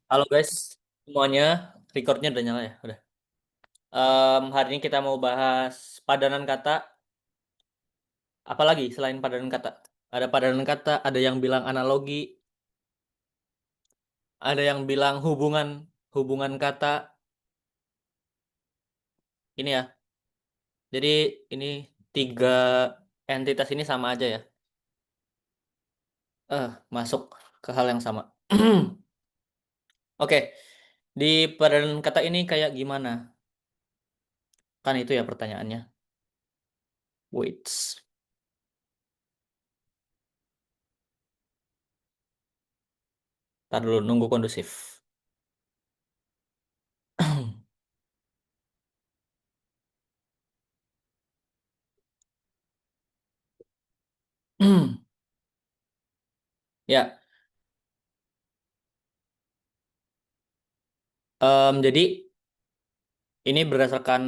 Halo guys, semuanya recordnya udah nyala ya? Udah. Hari ini kita mau bahas padanan kata, apalagi selain padanan kata. Ada padanan kata, ada yang bilang analogi, ada yang bilang hubungan hubungan kata. Ini ya. Jadi ini tiga entitas ini sama aja ya. Masuk ke hal yang sama. Oke, di padanan kata ini kayak gimana? Kan itu ya pertanyaannya. Wait, tar dulu nunggu kondusif. Ya, jadi ini berdasarkan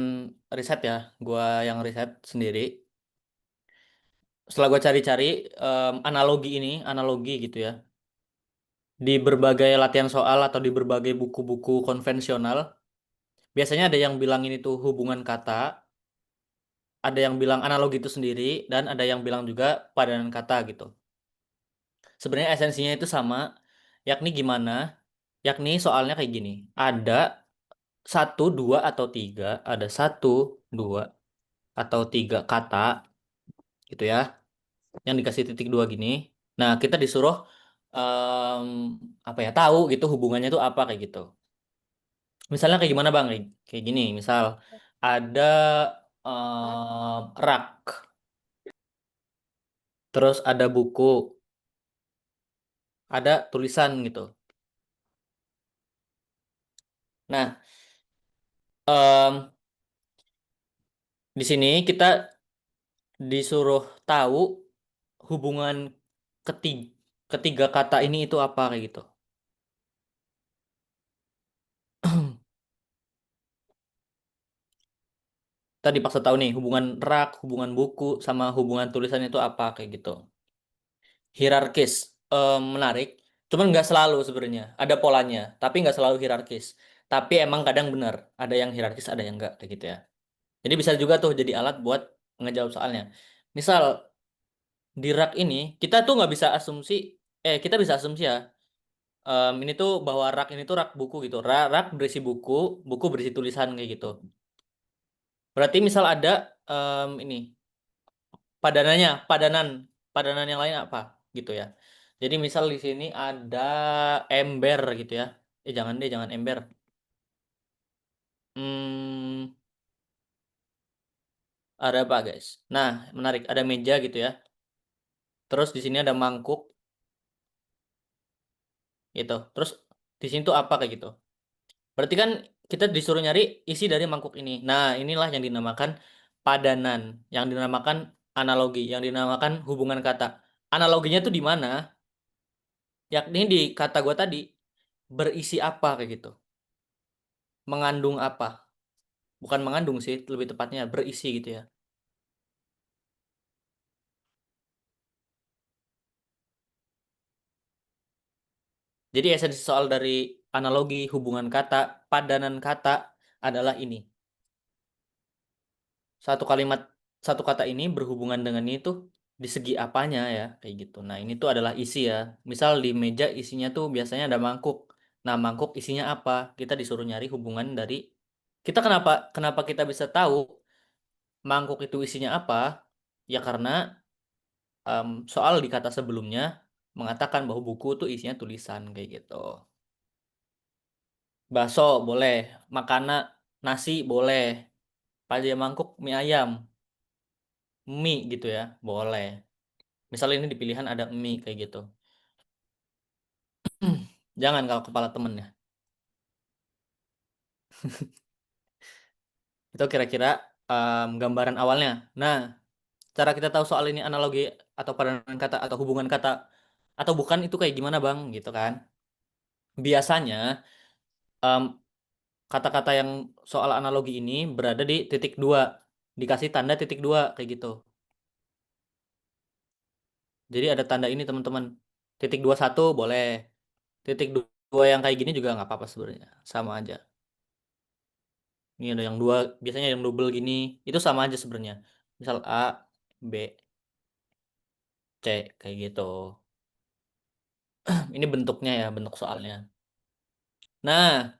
riset ya, gua yang riset sendiri. Setelah gua cari-cari analogi gitu ya, di berbagai latihan soal atau di berbagai buku-buku konvensional, biasanya ada yang bilang ini tuh hubungan kata, ada yang bilang analogi itu sendiri, dan ada yang bilang juga padanan kata gitu. Sebenarnya esensinya itu sama, yakni gimana? Yakni soalnya kayak gini, ada satu, dua, atau tiga, ada satu, dua, atau tiga kata gitu ya yang dikasih titik dua gini. Nah, kita disuruh em, apa ya tahu gitu hubungannya itu apa kayak gitu. Misalnya kayak gimana Bang? Kayak gini, misal ada rak, terus ada buku, ada tulisan gitu. Nah, em, di sini kita disuruh tahu hubungan ketiga, ketiga kata ini itu apa kayak gitu. Tadi paksa tahu nih hubungan rak, hubungan buku, sama hubungan tulisan itu apa kayak gitu. Hierarkis. Menarik, cuman nggak selalu sebenarnya ada polanya, tapi nggak selalu hierarkis, tapi emang kadang benar ada yang hierarkis ada yang nggak kayak gitu ya. Jadi bisa juga tuh jadi alat buat ngejawab soalnya. Misal di rak ini kita tuh nggak bisa asumsi, kita bisa asumsi ya, ini tuh bahwa rak ini tuh rak buku gitu, rak berisi buku, buku berisi tulisan kayak gitu. Berarti misal ada ini padanannya, padanan yang lain apa gitu ya. Jadi misal di sini ada ember gitu ya. Jangan deh, jangan ember. Hmm, ada apa guys? Nah, menarik. Ada meja gitu ya. Terus di sini ada mangkuk gitu. Terus di sini tuh apa kayak gitu. Berarti kan kita disuruh nyari isi dari mangkuk ini. Nah, inilah yang dinamakan padanan, yang dinamakan analogi, yang dinamakan hubungan kata. Analoginya tuh di mana? Yakni di kata gua tadi berisi apa kayak gitu. Mengandung apa? Bukan mengandung sih, lebih tepatnya berisi gitu ya. Jadi esensi soal dari analogi hubungan kata, padanan kata adalah ini. Satu kalimat, satu kata ini berhubungan dengan itu di segi apanya ya, kayak gitu. Nah, ini tuh adalah isi ya. Misal di meja isinya tuh biasanya ada mangkuk. Nah, mangkuk isinya apa? Kita disuruh nyari hubungan dari kita kenapa kenapa kita bisa tahu mangkuk itu isinya apa? Ya karena soal di kata sebelumnya mengatakan bahwa buku tuh isinya tulisan kayak gitu. Bakso boleh, makanan nasi boleh, pajai mangkuk mie ayam, mie gitu ya, boleh. Misalnya ini di pilihan ada mie kayak gitu. Jangan kalau kepala temen ya. Itu kira-kira gambaran awalnya. Nah, cara kita tahu soal ini analogi atau padanan kata atau hubungan kata atau bukan itu kayak gimana Bang gitu kan. Biasanya em, kata-kata yang soal analogi ini berada di titik dua, dikasih tanda titik dua kayak gitu. Jadi ada tanda ini teman-teman. Titik dua satu boleh, titik dua yang kayak gini juga nggak apa-apa sebenarnya, sama aja. Ini ada yang dua, biasanya yang double gini, itu sama aja sebenarnya. Misal A, B, C, kayak gitu. Ini bentuknya ya, bentuk soalnya. Nah,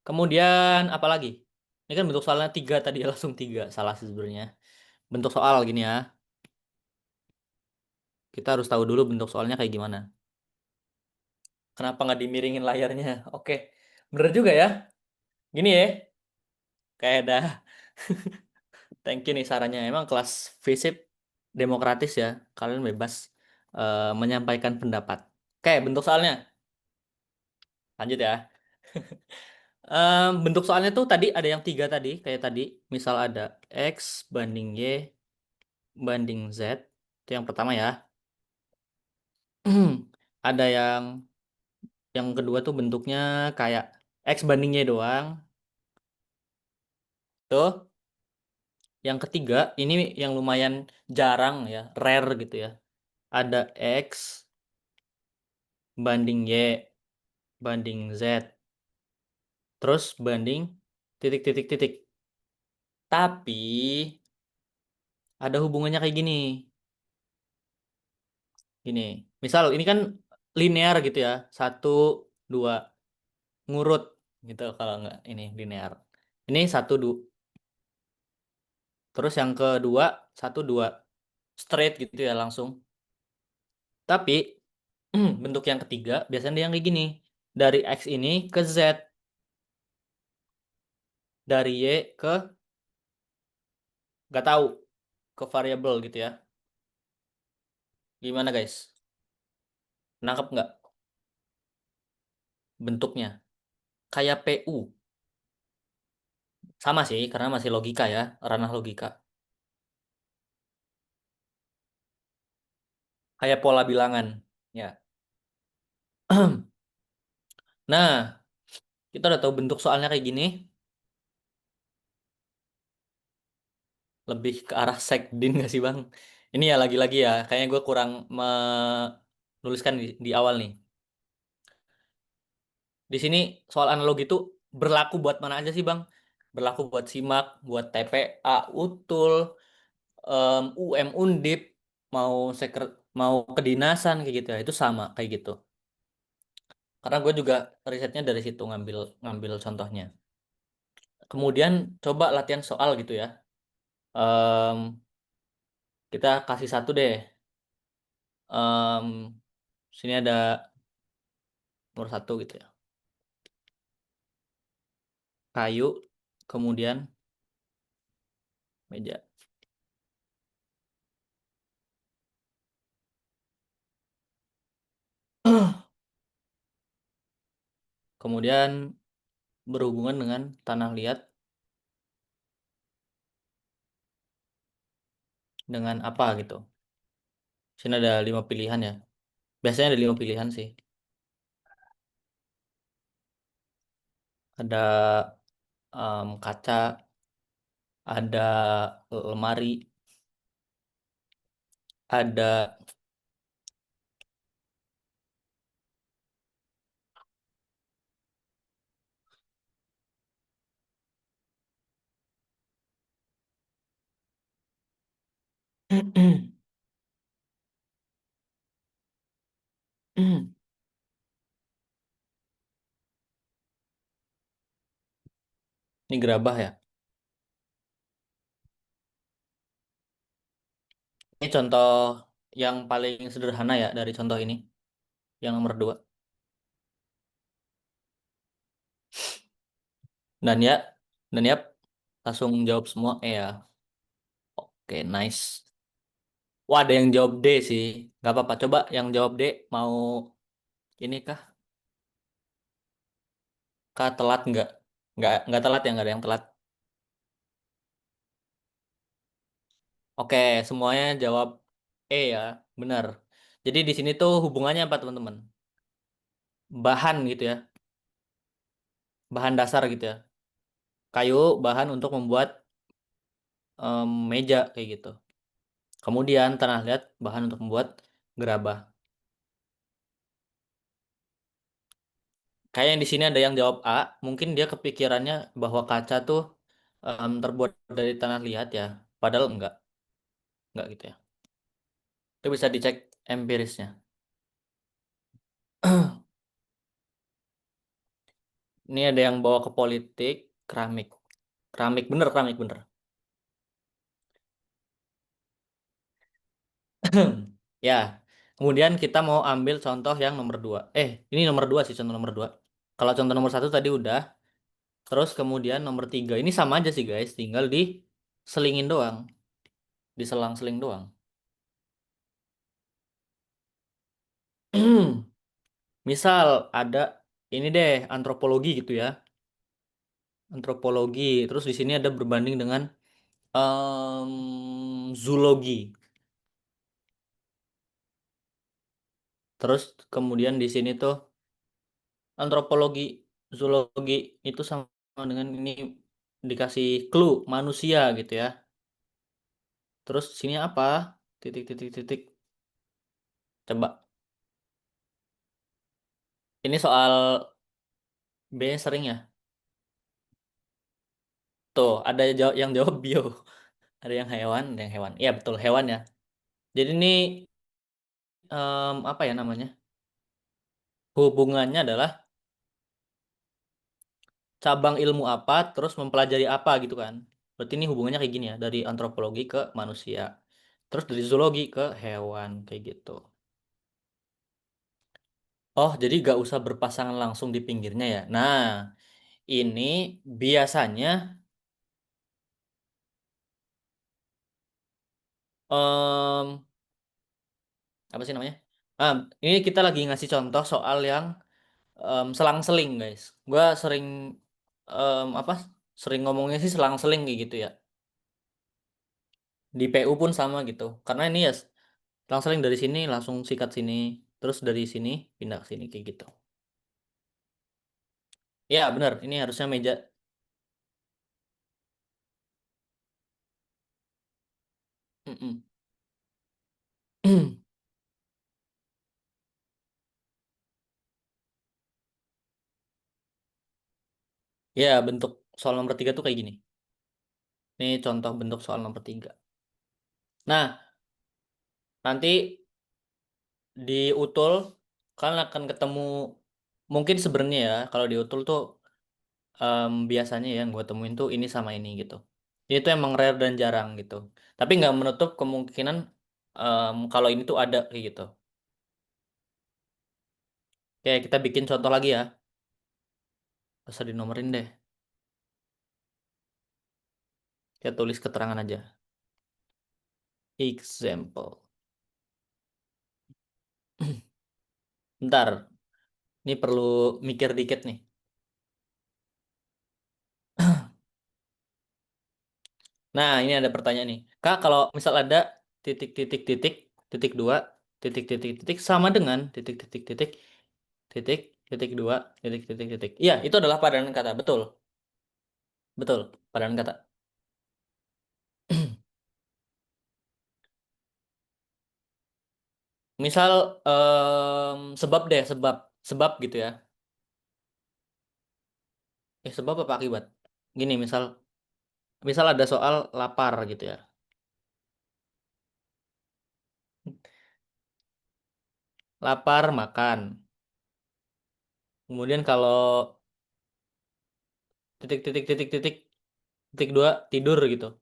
kemudian apa lagi? Ini kan bentuk soalnya tiga tadi, langsung tiga. Salah sih sebenarnya. Bentuk soal gini ya. Kita harus tahu dulu bentuk soalnya kayak gimana. Kenapa nggak dimiringin layarnya? Oke, bener juga ya. Gini ya, kayak ada. Thank you nih sarannya. Emang kelas FISIP demokratis ya. Kalian bebas menyampaikan pendapat. Oke, bentuk soalnya. Lanjut ya. Bentuk soalnya tuh tadi ada yang tiga tadi. Kayak tadi. Misal ada X banding Y banding Z. Itu yang pertama ya. Ada yang kedua tuh bentuknya kayak X banding Y doang. Tuh. Yang ketiga, ini yang lumayan jarang ya, rare gitu ya. Ada X banding Y banding Z. Terus banding titik-titik-titik. Tapi ada hubungannya kayak gini. Gini. Misal ini kan linear gitu ya. Satu, dua. Ngurut gitu kalau nggak ini linear. Ini satu, dua. Terus yang kedua, satu, dua. Straight gitu ya langsung. Tapi bentuk yang ketiga biasanya dia yang kayak gini. Dari X ini ke Z. Dari Y ke nggak tahu. Ke variabel gitu ya. Gimana guys? Nangkep nggak bentuknya? Kayak PU. Sama sih, karena masih logika ya, ranah logika. Kayak pola bilangan. Ya. Nah, kita udah tahu bentuk soalnya kayak gini. Lebih ke arah sekdin nggak sih, Bang? Ini ya lagi-lagi ya, kayaknya gue kurang menuliskan di awal nih. Di sini soal analogi itu berlaku buat mana aja sih, Bang? Berlaku buat SIMAK, buat TPA, UTUL, UM Undip, mau kedinasan kayak gitu ya. Itu sama kayak gitu. Karena gue juga risetnya dari situ ngambil ngambil contohnya. Kemudian coba latihan soal gitu ya. Em, kita kasih satu deh. Sini ada nomor satu gitu ya. Kayu, kemudian meja. Kemudian berhubungan dengan tanah liat dengan apa gitu. Sini ada 5 pilihan ya. Biasanya ada 5 pilihan sih. Ada kaca, ada lemari, ada ini gerabah ya. Ini contoh yang paling sederhana ya dari contoh ini, yang nomor 2. Dan ya, dan ya, langsung jawab semua. Ya, oke, nice. Wah, ada yang jawab D sih. Gak apa-apa, coba yang jawab D mau ini kah? Kah telat nggak? Nggak telat ya, nggak ada yang telat. Oke, semuanya jawab E ya, benar. Jadi di sini tuh hubungannya apa teman-teman? Bahan gitu ya, bahan dasar gitu ya. Kayu, bahan untuk membuat meja kayak gitu. Kemudian tanah liat, bahan untuk membuat gerabah. Kayaknya di sini ada yang jawab A, mungkin dia kepikirannya bahwa kaca tuh terbuat dari tanah liat ya, padahal enggak gitu ya. Itu bisa dicek empirisnya. Ini ada yang bawa ke politik, keramik. Keramik bener. Ya, kemudian kita mau ambil contoh yang nomor dua. Ini nomor dua sih, contoh nomor dua. Kalau contoh nomor satu tadi udah, terus kemudian nomor tiga. Ini sama aja sih guys, tinggal diselingin doang, diselang-seling doang. Misal ada ini deh, antropologi gitu ya. Antropologi, terus di sini ada berbanding dengan zoologi. Terus kemudian di sini tuh antropologi, zoologi itu sama dengan ini dikasih clue manusia gitu ya. Terus sini apa? Titik titik titik. Coba. Ini soal B sering ya. Tuh, ada yang jawab bio. Ada yang hewan, ada yang hewan. Iya betul hewan ya. Jadi ini apa ya namanya? Hubungannya adalah cabang ilmu apa, terus mempelajari apa gitu kan. Berarti ini hubungannya kayak gini ya, dari antropologi ke manusia. Terus dari zoologi ke hewan, kayak gitu. Oh, jadi gak usah berpasangan langsung di pinggirnya ya. Nah, ini biasanya em, apa sih namanya? Ah, ini kita lagi ngasih contoh soal yang selang-seling, guys. Gua sering apa? Sering ngomongnya sih selang-seling kayak gitu ya. Di PU pun sama gitu. Karena ini ya selang-seling dari sini langsung sikat sini, terus dari sini pindah ke sini kayak gitu. Ya, benar. Ini harusnya meja. Mm-mm. Ya, bentuk soal nomor tiga tuh kayak gini. Ini contoh bentuk soal nomor tiga. Nah, nanti diutul kalian akan ketemu mungkin sebenarnya ya kalau diutul tuh biasanya ya yang gue temuin tuh ini sama ini gitu. Ini tuh emang rare dan jarang gitu. Tapi nggak menutup kemungkinan kalau ini tuh ada kayak gitu. Oke, kita bikin contoh lagi ya. Gak usah dinomorin deh. Kita tulis keterangan aja. Example. Bentar, ini perlu mikir dikit nih. Nah, ini ada pertanyaan nih. Kak, kalau misal ada titik titik titik titik dua titik titik titik sama dengan titik titik titik titik titik dua titik titik titik. Iya, itu adalah padanan kata. Betul, betul. Padanan kata. Misal sebab deh, sebab gitu ya. Sebab apa akibat? Gini, misal misal ada soal lapar gitu ya. Lapar makan. Kemudian kalau titik titik titik titik titik dua tidur gitu.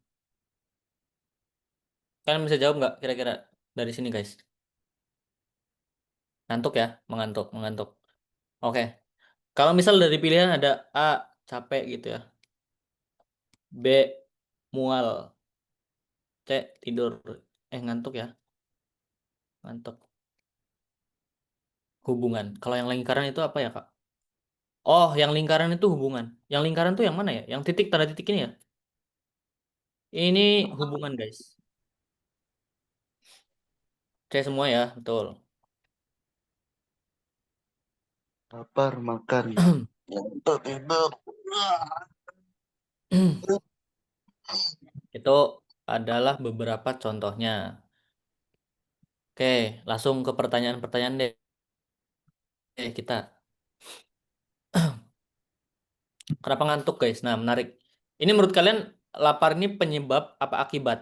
Kalian bisa jawab nggak kira-kira dari sini guys? Ngantuk ya, mengantuk, mengantuk. Oke. Kalau misal dari pilihan ada A capek gitu ya, B mual, C tidur. Ngantuk ya, ngantuk. Hubungan. Kalau yang lingkaran itu apa ya Kak? Oh, yang lingkaran itu hubungan. Yang lingkaran tuh yang mana ya? Yang titik tanda titik ini ya? Ini hubungan guys. C semua ya, betul. Lapar makan. Ngantuk tidur. Itu adalah beberapa contohnya. Oke, langsung ke pertanyaan-pertanyaan deh kita. Kenapa ngantuk, guys? Nah, menarik. Ini menurut kalian lapar ini penyebab apa akibat?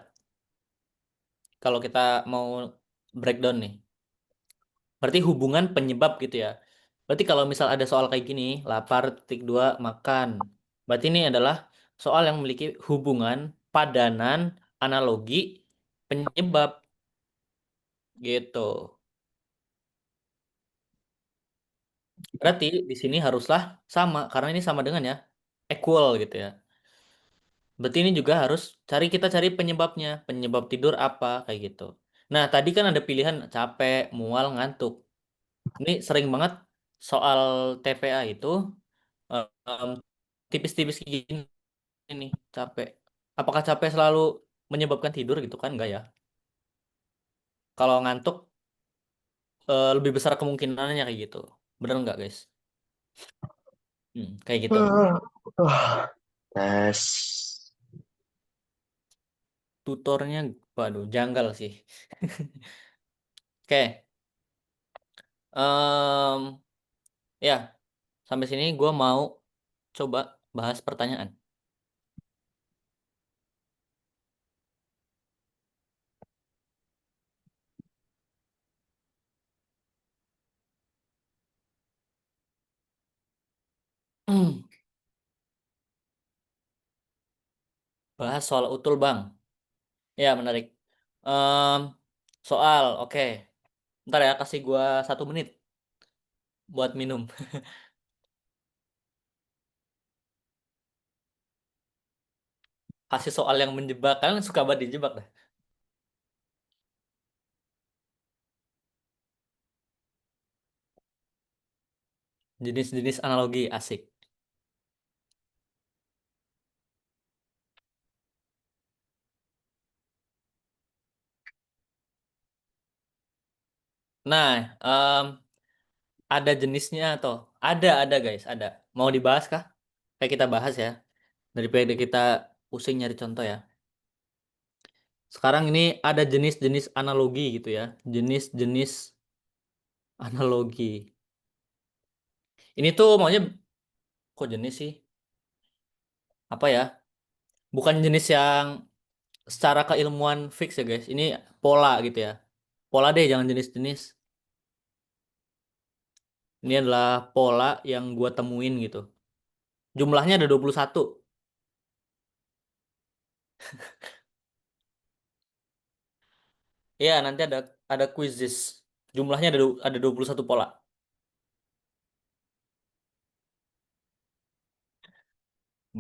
Kalau kita mau breakdown nih. Berarti hubungan penyebab gitu ya. Berarti kalau misal ada soal kayak gini, lapar titik dua makan. Berarti ini adalah soal yang memiliki hubungan, padanan, analogi, penyebab gitu. Berarti di sini haruslah sama karena ini sama dengan ya equal gitu ya. Berarti ini juga harus kita cari penyebabnya. Penyebab tidur apa kayak gitu. Nah, tadi kan ada pilihan capek, mual, ngantuk. Ini sering banget soal TPA itu eh, em, tipis-tipis kayak gini nih, capek. Apakah capek selalu menyebabkan tidur gitu kan? Enggak ya. Kalau ngantuk lebih besar kemungkinannya kayak gitu. Bener nggak, guys? Kayak gitu. Tes. Tutornya, waduh, janggal sih. Oke, em, ya, sampai sini gue mau coba bahas pertanyaan. Bahas soal utul, Bang. Ya, menarik. Em, soal, oke. Ntar ya, kasih gua 1 menit buat minum. Kasih soal yang menjebak. Kalian suka banget dijebak dah. Jenis-jenis analogi asik. Nah, ada jenisnya atau ada guys, ada. Mau dibahas kah? Kayak kita bahas ya. Daripada kita pusing nyari contoh ya. Sekarang ini ada jenis-jenis analogi gitu ya. Jenis-jenis analogi. Ini tuh maunya kok jenis sih? Apa ya? Bukan jenis yang secara keilmuan fix ya guys. Ini pola gitu ya. Pola deh, jangan jenis-jenis. Ini adalah pola yang gua temuin gitu. Jumlahnya ada 21. Iya, nanti ada quizzes. Jumlahnya ada 21 pola.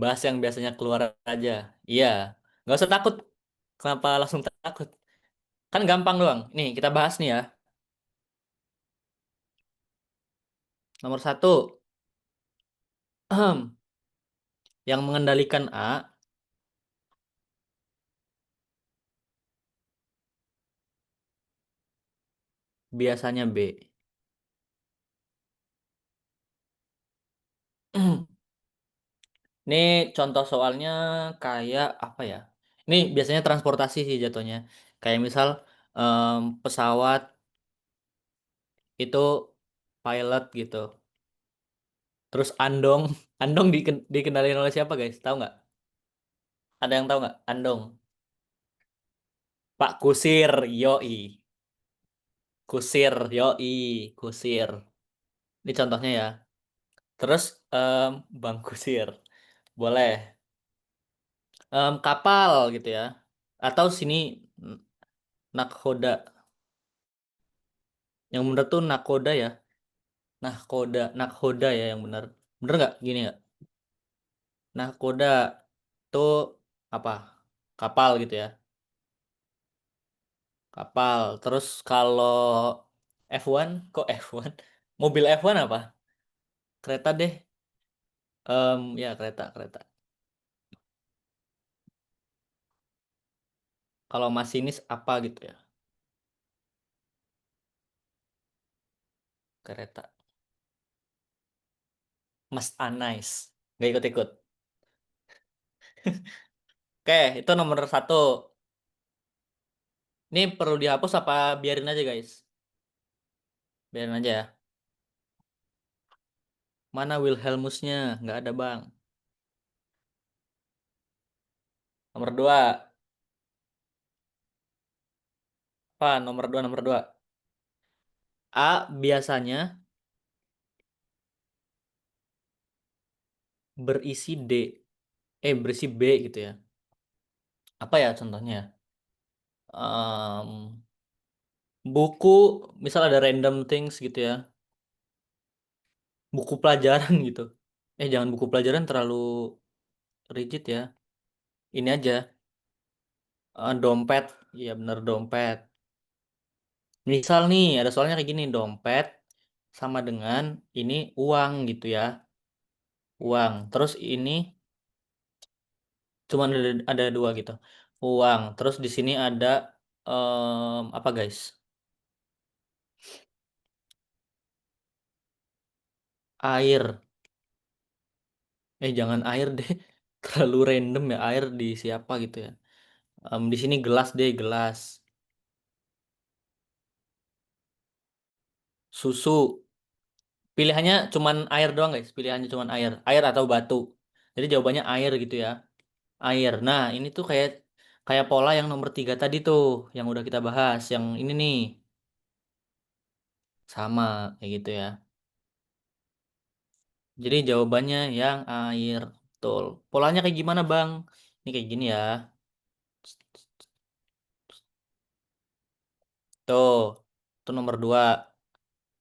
Bahas yang biasanya keluar aja. Iya, nggak usah takut. Kenapa langsung takut? Kan gampang doang. Nih, kita bahas nih ya. Nomor satu, yang mengendalikan A, biasanya B. Ini contoh soalnya kayak apa ya? Ini biasanya transportasi sih jatuhnya. Kayak misal pesawat itu pilot gitu. Terus Andong, Andong dikendalikan oleh siapa guys? Tahu nggak? Ada yang tahu nggak? Andong. Pak Kusir, yoi. Kusir, yoi. Kusir. Ini contohnya ya. Terus Bang Kusir. Boleh. Kapal gitu ya. Atau sini n- nakhoda. Yang bener tuh nakoda ya. Nakhoda ya yang bener. Bener nggak? Gini nggak? Nakhoda tuh apa? Kapal gitu ya. Kapal. Terus kalau F1, kok F1? Mobil F1 apa? Kereta deh. Ya kereta. Kalau masinis apa gitu ya? Kereta. Mas Anais. Nggak ikut-ikut. Oke, itu nomor satu. Ini perlu dihapus apa biarin aja guys? Biarin aja ya. Mana Wilhelmusnya? Nggak ada bang. Nomor dua. Apa? Nomor dua, nomor dua. A biasanya berisi D. Berisi B gitu ya. Apa ya contohnya? Em, buku, misal ada random things gitu ya. Buku pelajaran gitu. Jangan buku pelajaran terlalu rigid ya. Ini aja. Dompet. Iya bener dompet. Misal nih, ada soalnya kayak gini, dompet sama dengan ini uang gitu ya. Uang. Terus ini cuma ada dua gitu. Uang. Terus di sini ada apa guys? Air. Jangan air deh. Terlalu random ya air di siapa gitu ya. Di sini gelas deh, gelas. Susu. Pilihannya cuman air doang guys. Pilihannya cuman air. Air atau batu. Jadi jawabannya air gitu ya. Air. Nah, ini tuh kayak kayak pola yang nomor tiga tadi tuh, yang udah kita bahas. Yang ini nih, sama kayak gitu ya. Jadi jawabannya yang air. Betul. Polanya kayak gimana, Bang? Ini kayak gini ya. Tuh, itu nomor dua.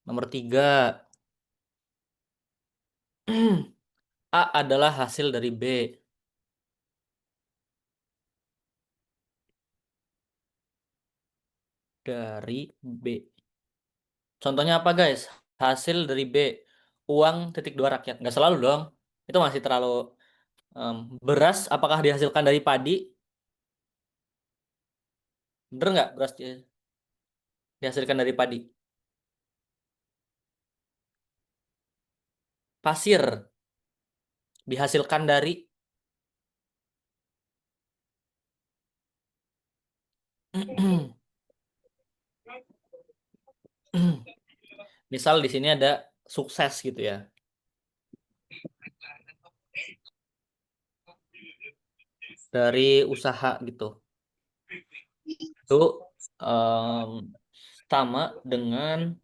Nomor tiga, A adalah hasil dari B. Dari B. Contohnya apa, guys? Hasil dari B. Uang titik dua rakyat. Nggak selalu dong. Itu masih terlalu em, beras. Apakah dihasilkan dari padi? Bener nggak beras dihasilkan dari padi? Pasir dihasilkan dari misal di sini ada sukses gitu ya. Dari usaha gitu. Itu em, sama dengan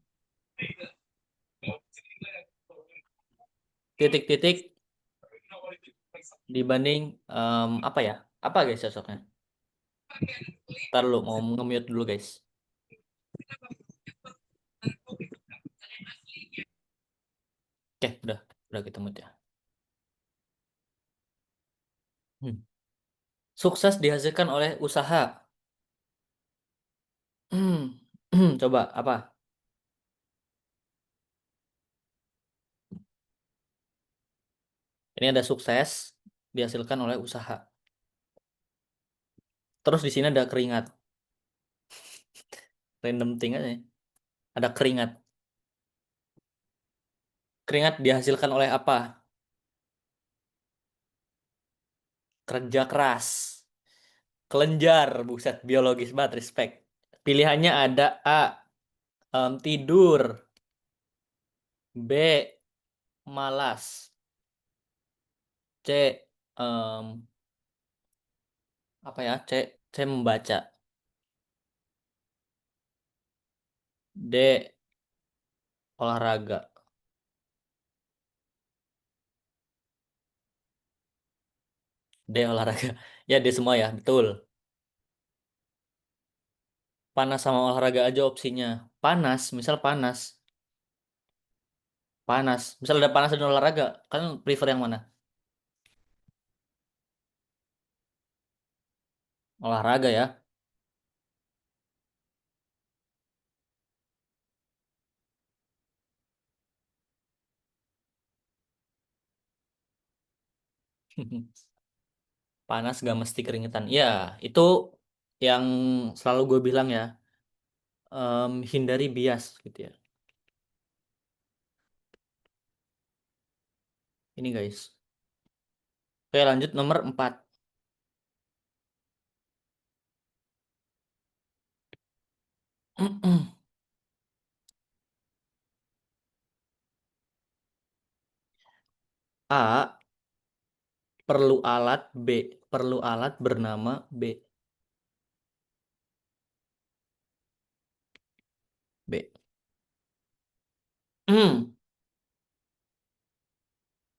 titik-titik dibanding apa ya? Apa guys cocoknya? Ntar lu mau nge-mute dulu guys. Oke, udah kita mute ya. Hmm. Sukses dihasilkan oleh usaha. Coba apa? Ini ada sukses dihasilkan oleh usaha. Terus di sini ada keringat. Random thing aja. Ada keringat. Keringat dihasilkan oleh apa? Kerja keras. Kelenjar, buset, biologis banget, respect. Pilihannya ada A, tidur, B, malas, C, em, apa ya, C membaca, D, olahraga, D, olahraga. Ya, D semua ya, betul. Panas sama olahraga aja opsinya. Panas, misal panas, panas. Misal ada panas dan olahraga, kan prefer yang mana? Olahraga ya. Panas gak mesti keringetan. Ya, itu yang selalu gue bilang ya. Hindari bias gitu ya. Ini guys. Oke, lanjut nomor 4. A Perlu alat B. Perlu alat bernama B. B.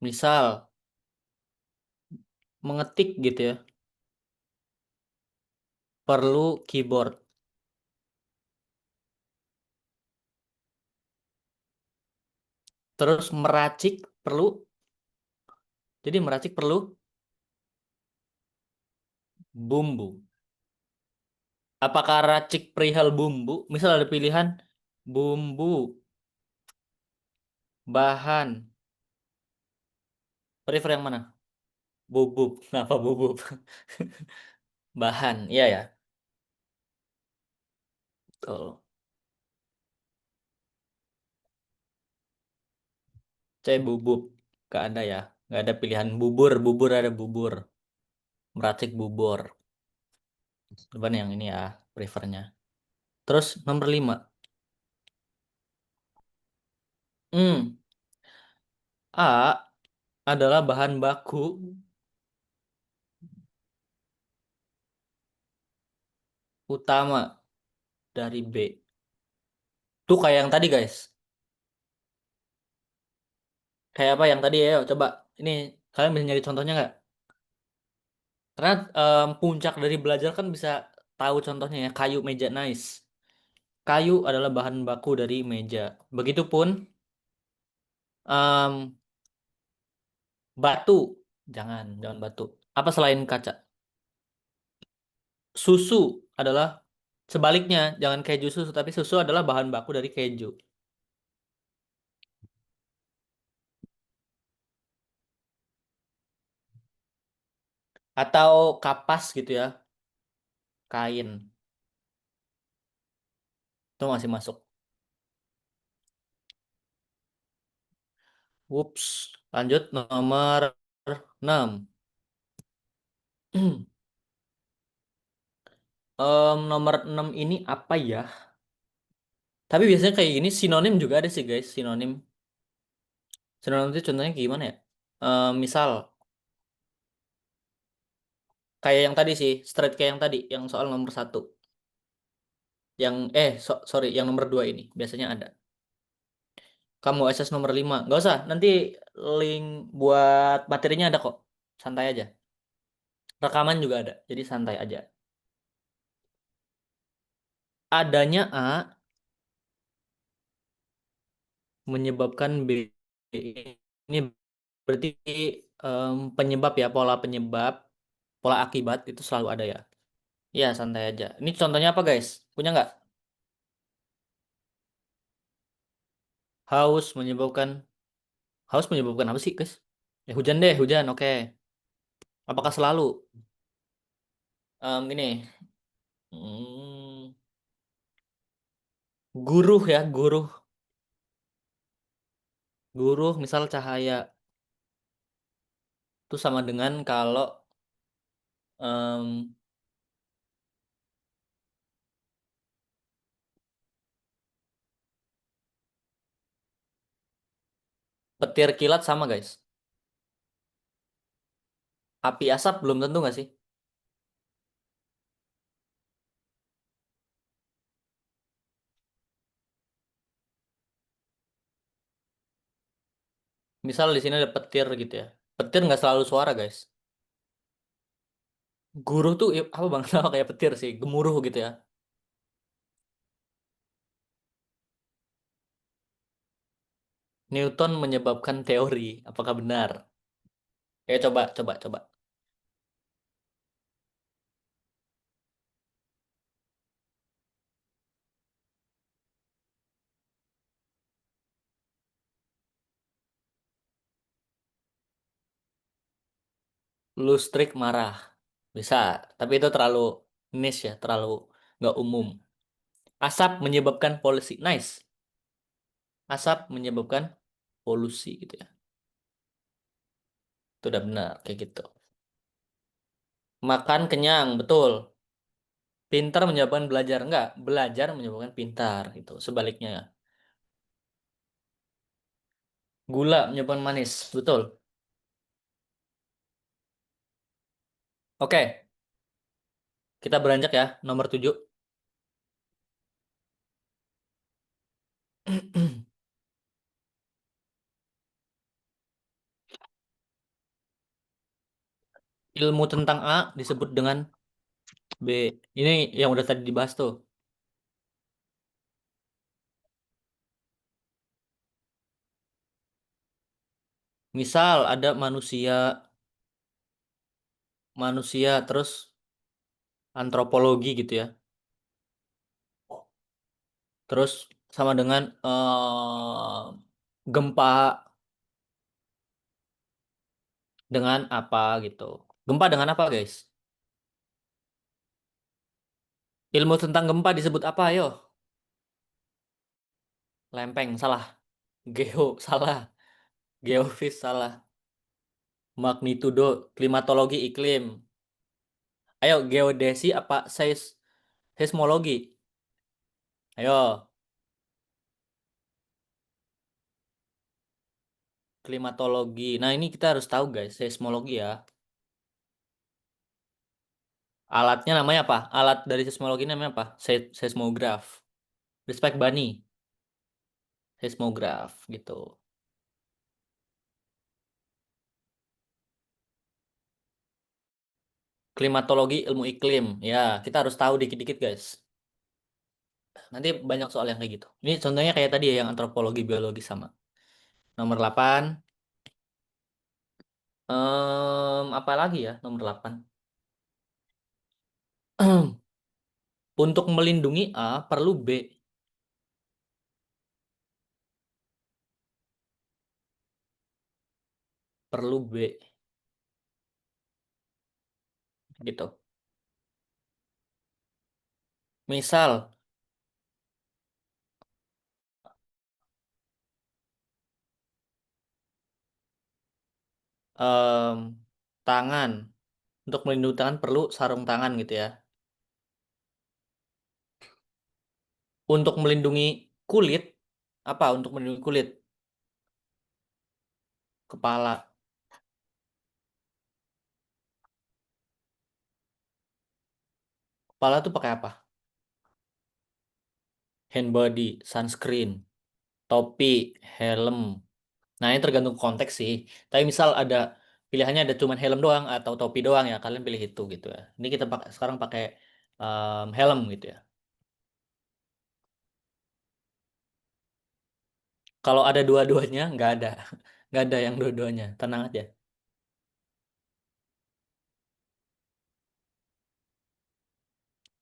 Misal mengetik gitu ya. Perlu keyboard. Terus meracik perlu. Jadi meracik perlu bumbu. Apakah racik perihal bumbu? Misal ada pilihan bumbu, bahan. Prefer yang mana? Bubuk. Kenapa bubuk? Bahan. Iya ya. Betul. C bubuk. Gak ada ya. Gak ada pilihan bubur. Bubur ada bubur. Meracik bubur. Cuman yang ini ya prefernya. Terus nomor 5. Hmm. A adalah bahan baku utama dari B. Tuh kayak yang tadi guys. Kayak apa yang tadi ya? Coba. Ini kalian bisa nyari contohnya nggak? Karena puncak dari belajar kan bisa tahu contohnya ya. Kayu meja nice. Kayu adalah bahan baku dari meja. Begitupun em, batu. Jangan batu. Apa selain kaca? Susu adalah sebaliknya. Jangan keju susu, tapi susu adalah bahan baku dari keju. Atau kapas gitu ya. Kain. Itu masih masuk. Whoops. Lanjut nomor 6. Nomor 6 ini apa ya? Tapi biasanya kayak gini sinonim juga ada sih guys, sinonim. Sinonim itu contohnya gimana ya? Misal kayak yang tadi sih, straight kayak yang tadi, yang soal nomor 1. Yang sorry, yang nomor 2 ini biasanya ada. Kamu SS nomor 5. Nggak usah, nanti link buat materinya ada kok. Santai aja. Rekaman juga ada, jadi santai aja. Adanya A menyebabkan B. Ini berarti penyebab ya, pola penyebab, pola akibat itu selalu ada ya. Ya, santai aja. Ini contohnya apa, guys? Punya nggak? Haus menyebabkan haus menyebabkan apa sih, guys? Ya, hujan deh, hujan. Oke. Apakah selalu? Ini hmm, guruh ya, guruh. Guruh misal cahaya itu sama dengan kalau em, petir kilat sama, guys. Api asap belum tentu nggak sih? Misal di sini ada petir gitu ya. Petir nggak selalu suara, guys. Guruh tuh apa bang? Sama kayak petir sih, gemuruh gitu ya. Newton menyebabkan teori. Apakah benar? Coba. Lustrik marah. Bisa, tapi itu terlalu niche ya, terlalu nggak umum. Asap menyebabkan polusi. Nice. Asap menyebabkan polusi gitu ya. Itu udah benar kayak gitu. Makan kenyang, betul. Pintar menyebabkan belajar. Enggak, belajar menyebabkan pintar gitu. Sebaliknya. Gula menyebabkan manis, betul. Oke, kita beranjak ya. Nomor 7. Ilmu tentang A disebut dengan B. Ini yang udah tadi dibahas tuh. Misal ada manusia terus antropologi gitu ya. Terus sama dengan gempa dengan apa gitu. Gempa dengan apa, guys? Ilmu tentang gempa disebut apa, yo? Lempeng, salah. Geo, salah. Geofis, salah. Magnitudo, klimatologi iklim. Ayo, geodesi apa seismologi? Ayo, klimatologi. Nah, ini kita harus tahu, guys, seismologi ya. Alatnya namanya apa? Alat dari seismologi namanya apa? Seismograf. Respect Bani, seismograf gitu. Klimatologi ilmu iklim. Ya, kita harus tahu dikit-dikit, guys. Nanti banyak soal yang kayak gitu. Ini contohnya kayak tadi ya, yang antropologi, biologi sama. Nomor 8. Apa lagi ya? Nomor 8. Untuk melindungi A, perlu B. Perlu B. Gitu. Misal, em, tangan. Untuk melindungi tangan perlu sarung tangan gitu ya. Untuk melindungi kulit, apa untuk melindungi kulit? Kepala. Kepala tuh pakai apa? Hand body, sunscreen, topi, helm. Nah, ini tergantung konteks sih. Tapi misal ada pilihannya ada cuman helm doang atau topi doang ya, kalian pilih itu gitu ya. Ini kita pakai sekarang pakai helm gitu ya. Kalau ada dua-duanya, nggak ada. Nggak ada yang dua-duanya. Tenang aja.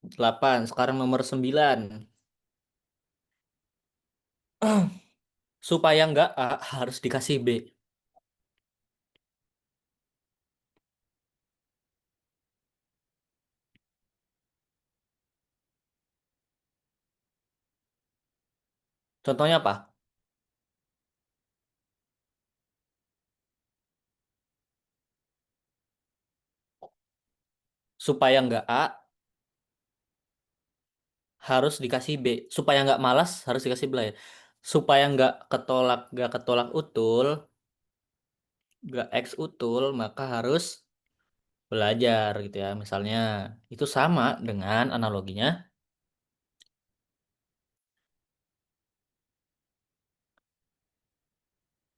8. Sekarang nomor 9. Supaya nggak A, harus dikasih B. Contohnya apa? Supaya nggak A, harus dikasih B. Supaya nggak malas, harus dikasih B ya. Supaya nggak ketolak utul, nggak X utul, maka harus belajar gitu ya. Misalnya, itu sama dengan analoginya.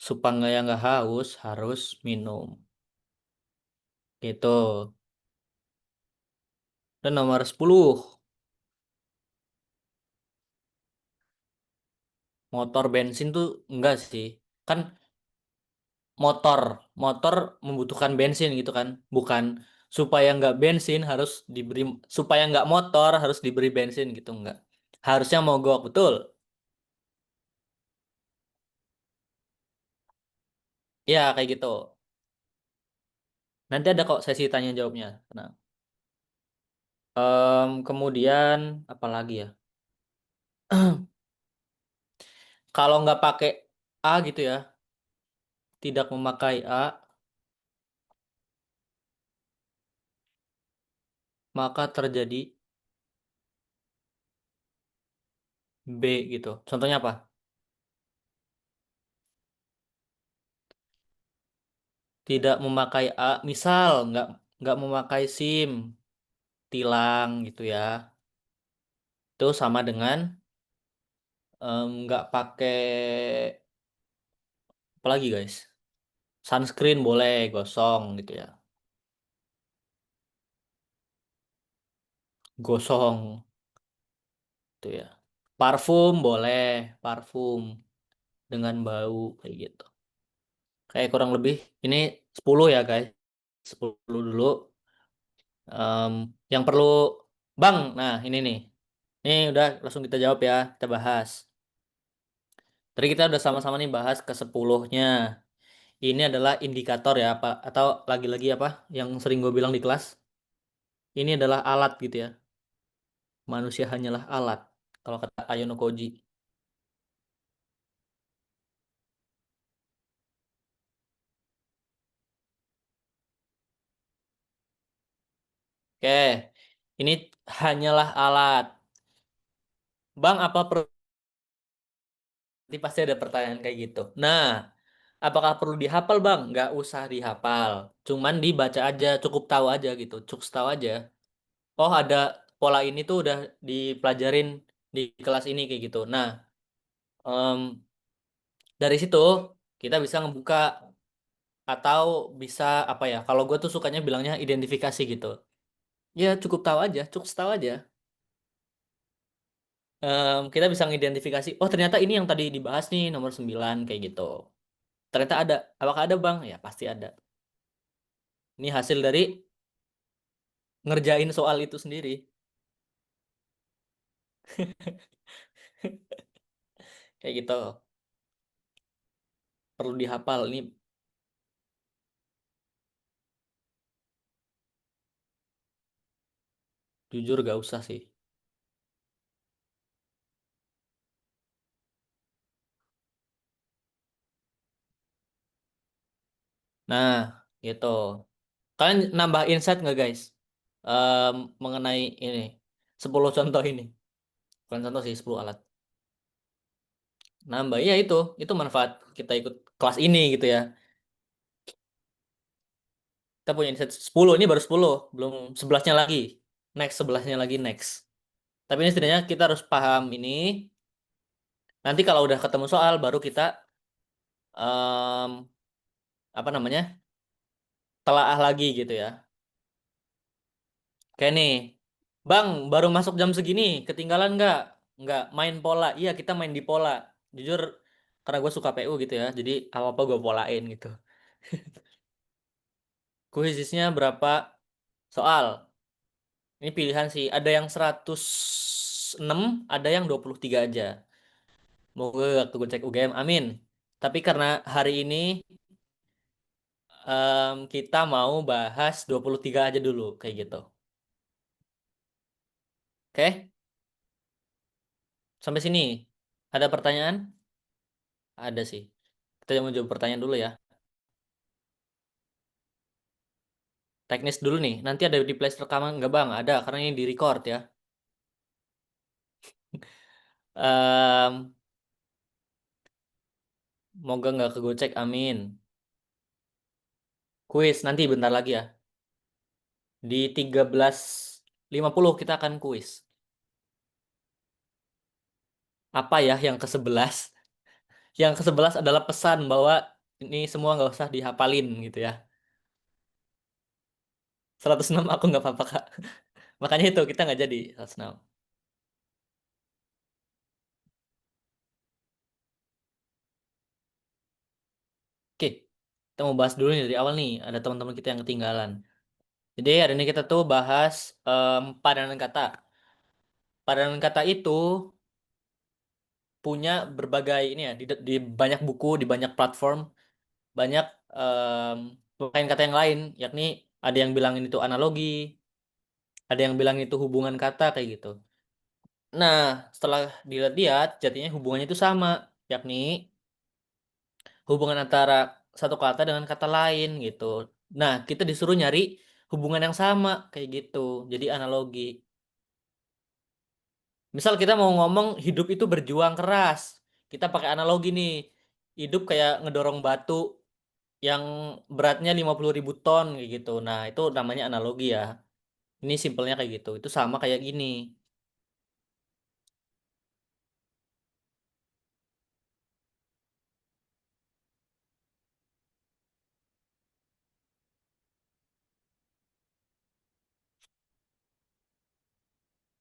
Supaya nggak haus, harus minum. Gitu. Dan nomor 10. Motor bensin tuh enggak sih. Kan motor motor membutuhkan bensin gitu kan, bukan supaya nggak bensin harus diberi, supaya nggak motor harus diberi bensin gitu, enggak, harusnya mogok, betul. Ya kayak gitu, nanti ada kok sesi tanya jawabnya. Nah, kemudian apa lagi ya? Kalau nggak pakai A gitu ya, tidak memakai A, maka terjadi B gitu. Contohnya apa? Tidak memakai A, misal nggak nggak memakai SIM, tilang gitu ya. Itu sama dengan nggak pakai apa lagi guys? Sunscreen boleh gosong gitu ya. Gosong gitu ya. Parfum boleh, parfum dengan bau kayak gitu. Kayak kurang lebih ini 10 ya guys. 10 dulu. Em, yang perlu Bang, nah ini nih. Ini udah langsung kita jawab ya, kita bahas. Tadi kita udah sama-sama nih bahas ke 10-nya. Ini adalah indikator ya, apa atau lagi-lagi apa yang sering gue bilang di kelas. Ini adalah alat gitu ya. Manusia hanyalah alat. Kalau kata Ayono Koji. Oke, ini hanyalah alat. Bang, apa perlu? Nanti pasti ada pertanyaan kayak gitu. Nah, apakah perlu dihafal, Bang? Nggak usah dihafal. Cuman dibaca aja, cukup tahu aja gitu. Cukup tahu aja. Oh, ada pola ini tuh udah dipelajarin di kelas ini kayak gitu. Nah, em, dari situ kita bisa ngebuka atau bisa apa ya? Kalau gue tuh sukanya bilangnya identifikasi gitu. Ya, cukup tahu aja, cukup tahu aja. Kita bisa ngidentifikasi, oh ternyata ini yang tadi dibahas nih nomor 9 kayak gitu. Ternyata ada. Apakah ada, Bang? Ya, pasti ada. Ini hasil dari ngerjain soal itu sendiri. Kayak gitu. Perlu dihafal. Ini jujur gak usah sih. Nah, gitu. Kalian nambah insight nggak, guys? Mengenai ini. 10 contoh ini. Bukan contoh sih, 10 alat. Nambah, ya itu. Itu manfaat kita ikut kelas ini gitu ya. Kita punya insight 10, ini baru 10. Belum 11-nya lagi. Next, 11-nya lagi, next. Tapi ini setidaknya kita harus paham ini. Nanti kalau udah ketemu soal, baru kita em, apa namanya telaah lagi gitu ya. Kayak nih, Bang, baru masuk jam segini, ketinggalan nggak? Nggak main pola. Iya, kita main di pola. Jujur, karena gue suka PU gitu ya, jadi apa-apa gue polain gitu. Kuisisnya berapa soal? Ini pilihan sih, ada yang 106, ada yang 23 aja. Moga waktu gue cek UGM, amin. Tapi karena hari ini kita mau bahas 23 aja dulu, kayak gitu. Oke, sampai sini. Ada pertanyaan? Ada sih. Kita mau jawab pertanyaan dulu ya. Teknis dulu nih. Nanti ada di playlist rekaman nggak bang? Ada, karena ini di record ya. Em, Moga nggak kegocek, amin. Kuis nanti bentar lagi ya. Di 13.50 kita akan kuis. Apa ya yang ke-11? Yang ke-11 adalah pesan bahwa ini semua nggak usah dihafalin gitu ya. 106 aku nggak apa-apa Kak. Makanya itu kita nggak jadi 106. Oke, kita mau bahas dulu nih dari awal nih. Ada teman-teman kita yang ketinggalan. Jadi hari ini kita tuh bahas padanan kata. Padanan kata itu punya berbagai ini ya di banyak buku, di banyak platform, banyak pemakaian kata yang lain, yakni ada yang bilang ini tuh analogi, ada yang bilang itu hubungan kata kayak gitu. Nah, setelah dilihat-lihat, jadinya hubungannya itu sama, yakni hubungan antara satu kata dengan kata lain gitu. Nah, kita disuruh nyari hubungan yang sama kayak gitu. Jadi analogi. Misal kita mau ngomong hidup itu berjuang keras. Kita pakai analogi nih. Hidup kayak ngedorong batu. yang beratnya 50.000 ton kayak gitu. Nah, itu namanya analogi ya. Ini simpelnya kayak gitu. Itu sama kayak gini.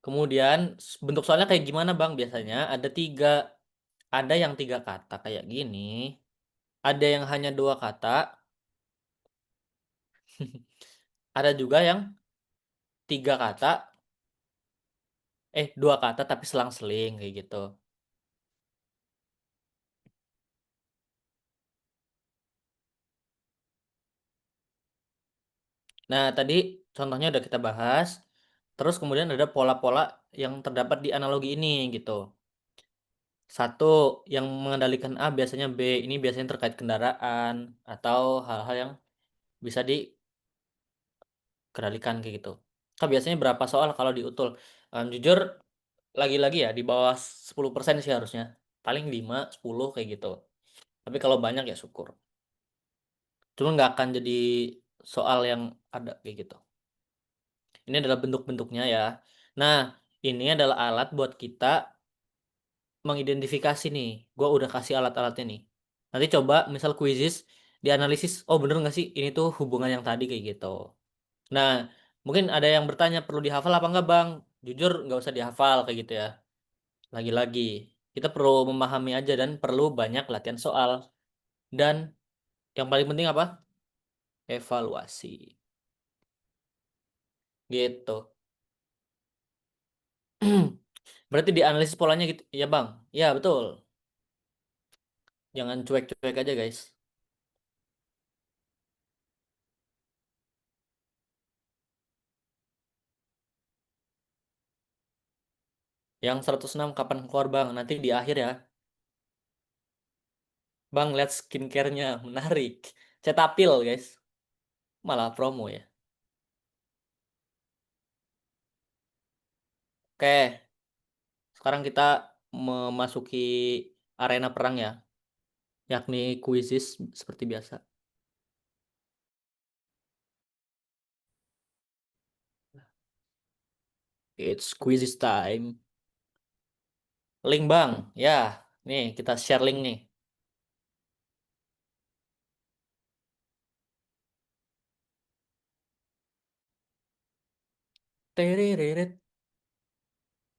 Kemudian bentuk soalnya kayak gimana Bang? Biasanya ada tiga. Ada yang tiga kata kayak gini. Ada yang hanya dua kata. Ada juga yang tiga kata. Dua kata tapi selang-seling kayak gitu. Nah, tadi contohnya udah kita bahas. Terus kemudian ada pola-pola yang terdapat di analogi ini gitu. Satu, yang mengendalikan A biasanya B. Ini biasanya terkait kendaraan atau hal-hal yang bisa dikendalikan kayak gitu. Kan biasanya berapa soal kalau diutul? Jujur, lagi-lagi ya di bawah 10% sih harusnya. Paling 5, 10 kayak gitu. Tapi kalau banyak ya syukur. Cuma nggak akan jadi soal yang ada kayak gitu. Ini adalah bentuk-bentuknya ya. Nah, ini adalah alat buat kita mengidentifikasi nih. Gua udah kasih alat-alatnya nih. Nanti coba misal kuisis dianalisis, oh bener nggak sih ini tuh hubungan yang tadi kayak gitu. Nah, mungkin ada yang bertanya perlu dihafal apa enggak Bang? Jujur nggak usah dihafal kayak gitu ya. Lagi-lagi kita perlu memahami aja dan perlu banyak latihan soal. Dan yang paling penting apa? Evaluasi. Gitu. Berarti dianalisis polanya gitu. Ya Bang. Ya betul. Jangan cuek-cuek aja guys. Yang 106 kapan keluar Bang? Nanti di akhir ya. Bang, lihat skincare-nya. Menarik. Cetapil guys. Malah promo ya. Oke. Sekarang kita memasuki arena perang ya. Yakni quizzes seperti biasa. It's quizzes time. Link Bang. Ya. Nih kita share link nih. Tereret.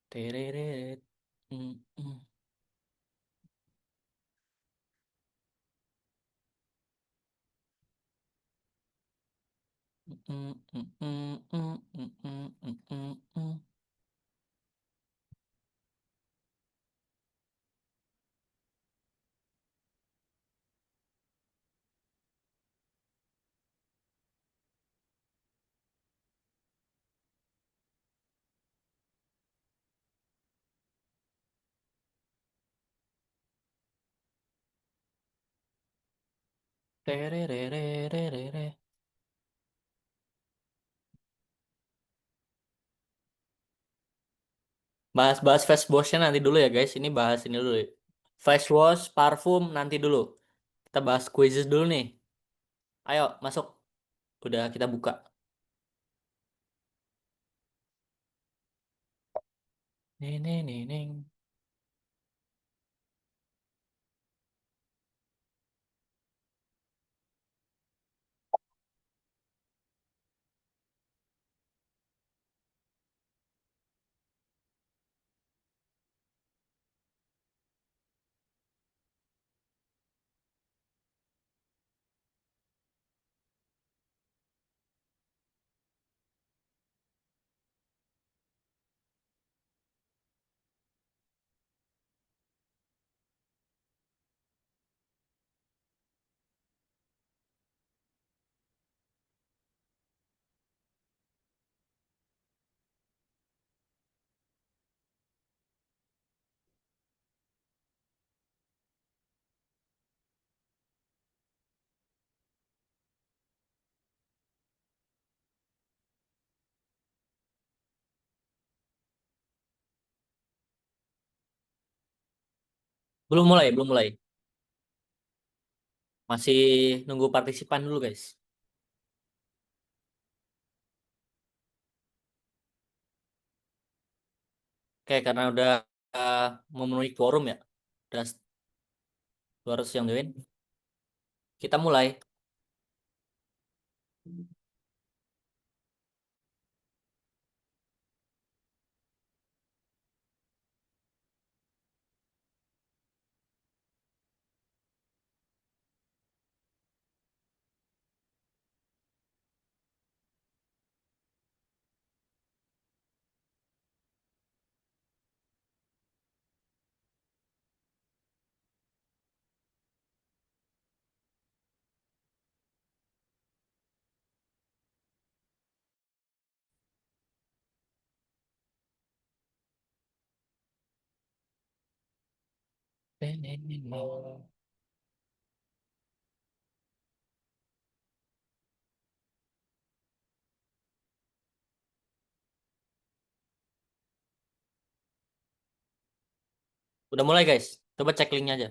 Tereret. Mm, mm, mm, mm, mm, mm, mm, mm, mm, mm, mm. Terererererere. Bahas-bahas face washnya nanti dulu ya guys. Ini bahas ini dulu. Face wash, parfum nanti dulu. Kita bahas quizzes dulu nih. Ayo masuk. Udah kita buka. Nih nih nih nih. Belum mulai, belum mulai. Masih nunggu partisipan dulu, guys. Oke, karena udah uh, memenuhi quorum ya. Udah 200 yang join. Kita mulai. Udah mulai, guys. Coba cek linknya aja.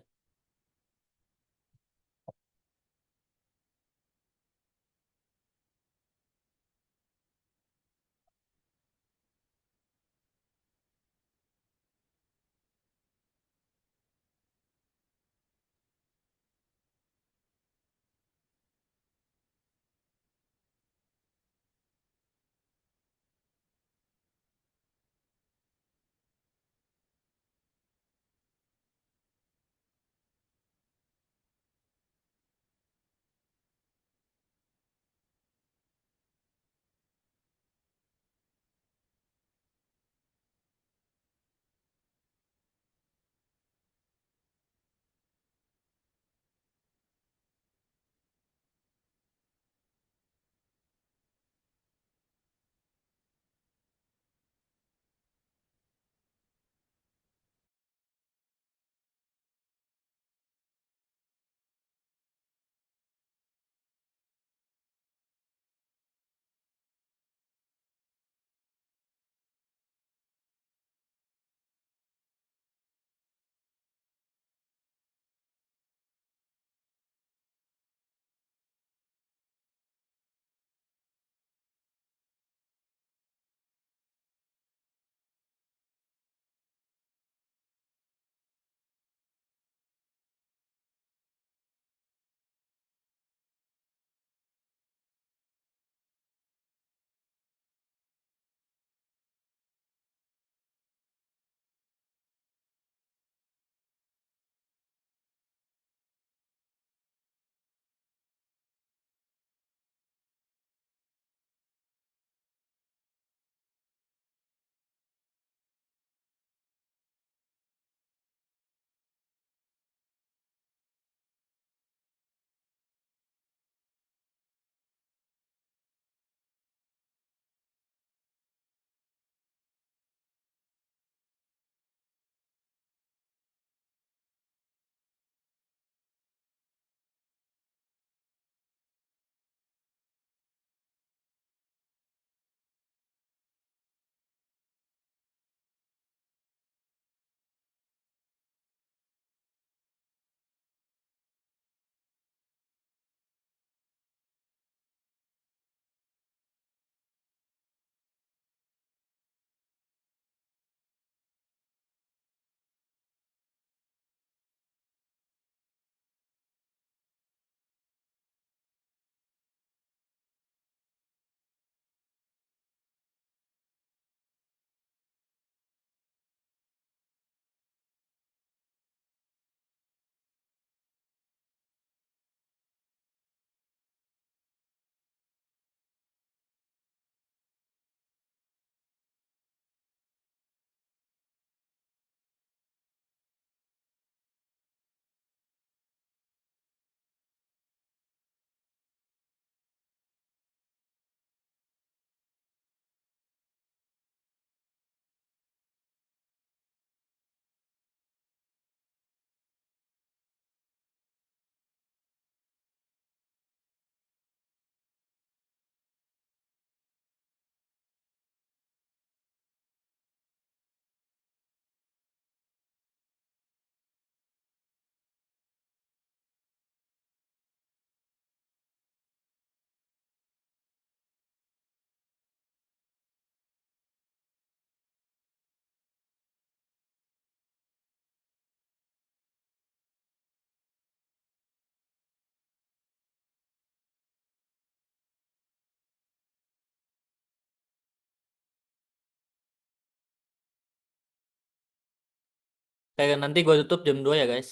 Kayak nanti gue tutup jam 2 ya guys.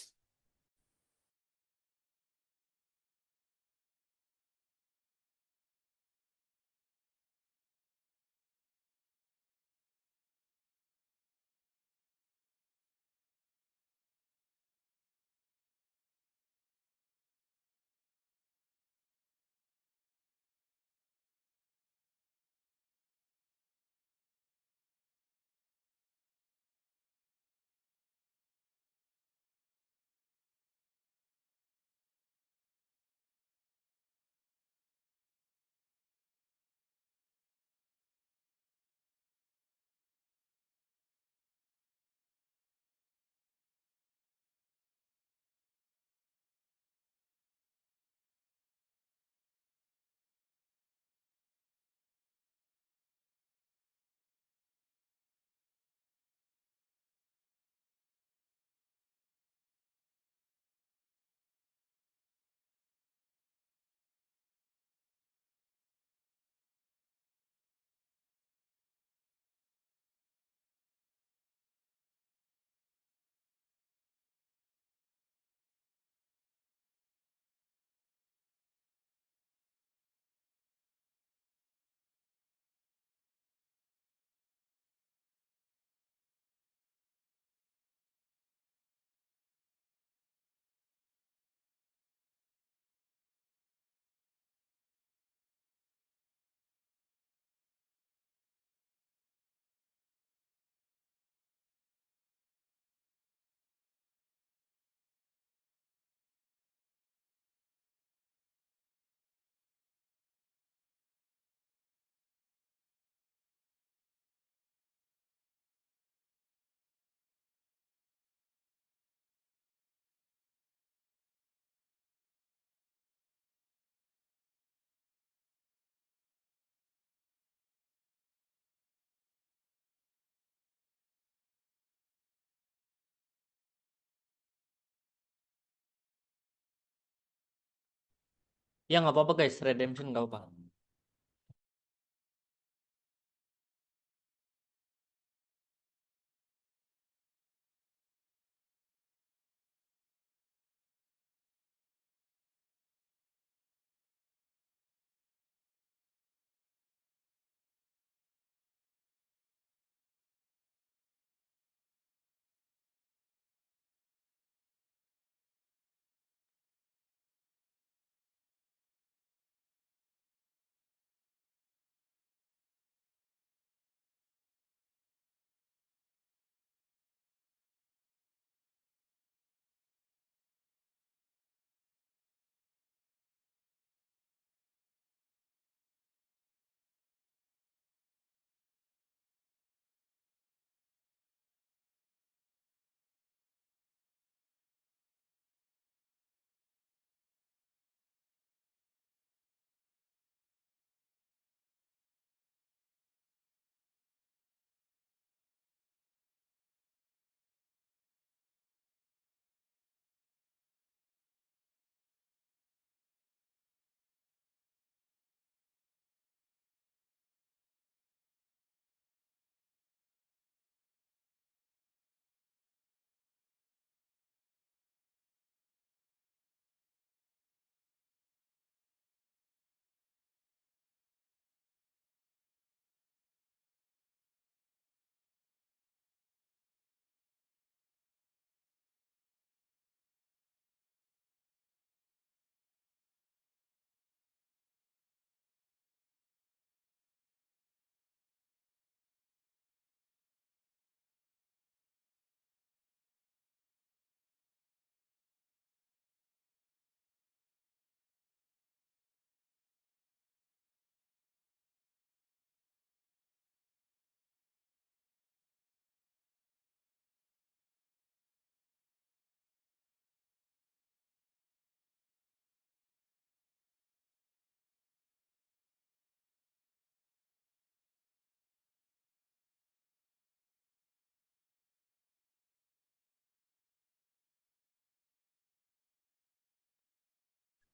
Ya nggak apa-apa guys, redemption nggak apa.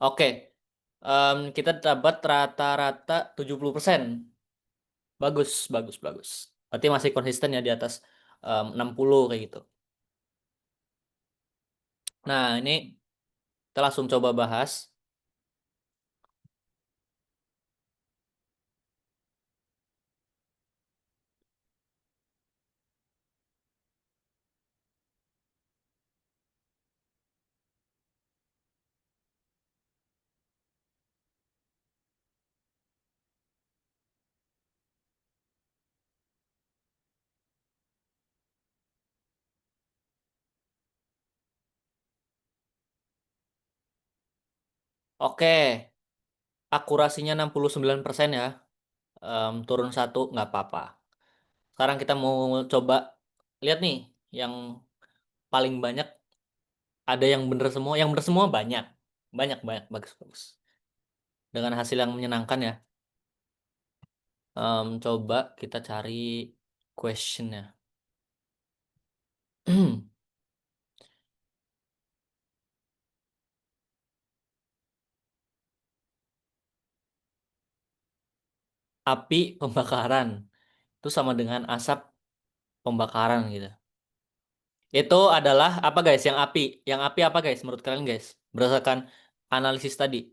Oke, kita dapat rata-rata 70%. Bagus, bagus, bagus. Berarti masih konsisten ya di atas 60 kayak gitu. Nah, ini kita langsung coba bahas. Oke, akurasinya 69% ya. Turun satu nggak apa-apa. Sekarang kita mau coba lihat nih yang paling banyak, ada yang bener semua, yang bener semua banyak. Banyak banyak bagus bagus. Dengan hasil yang menyenangkan ya. Coba kita cari questionnya. Api pembakaran itu sama dengan asap pembakaran gitu. Itu adalah apa guys? Yang api. Yang api apa guys? Menurut kalian guys? Berdasarkan analisis tadi.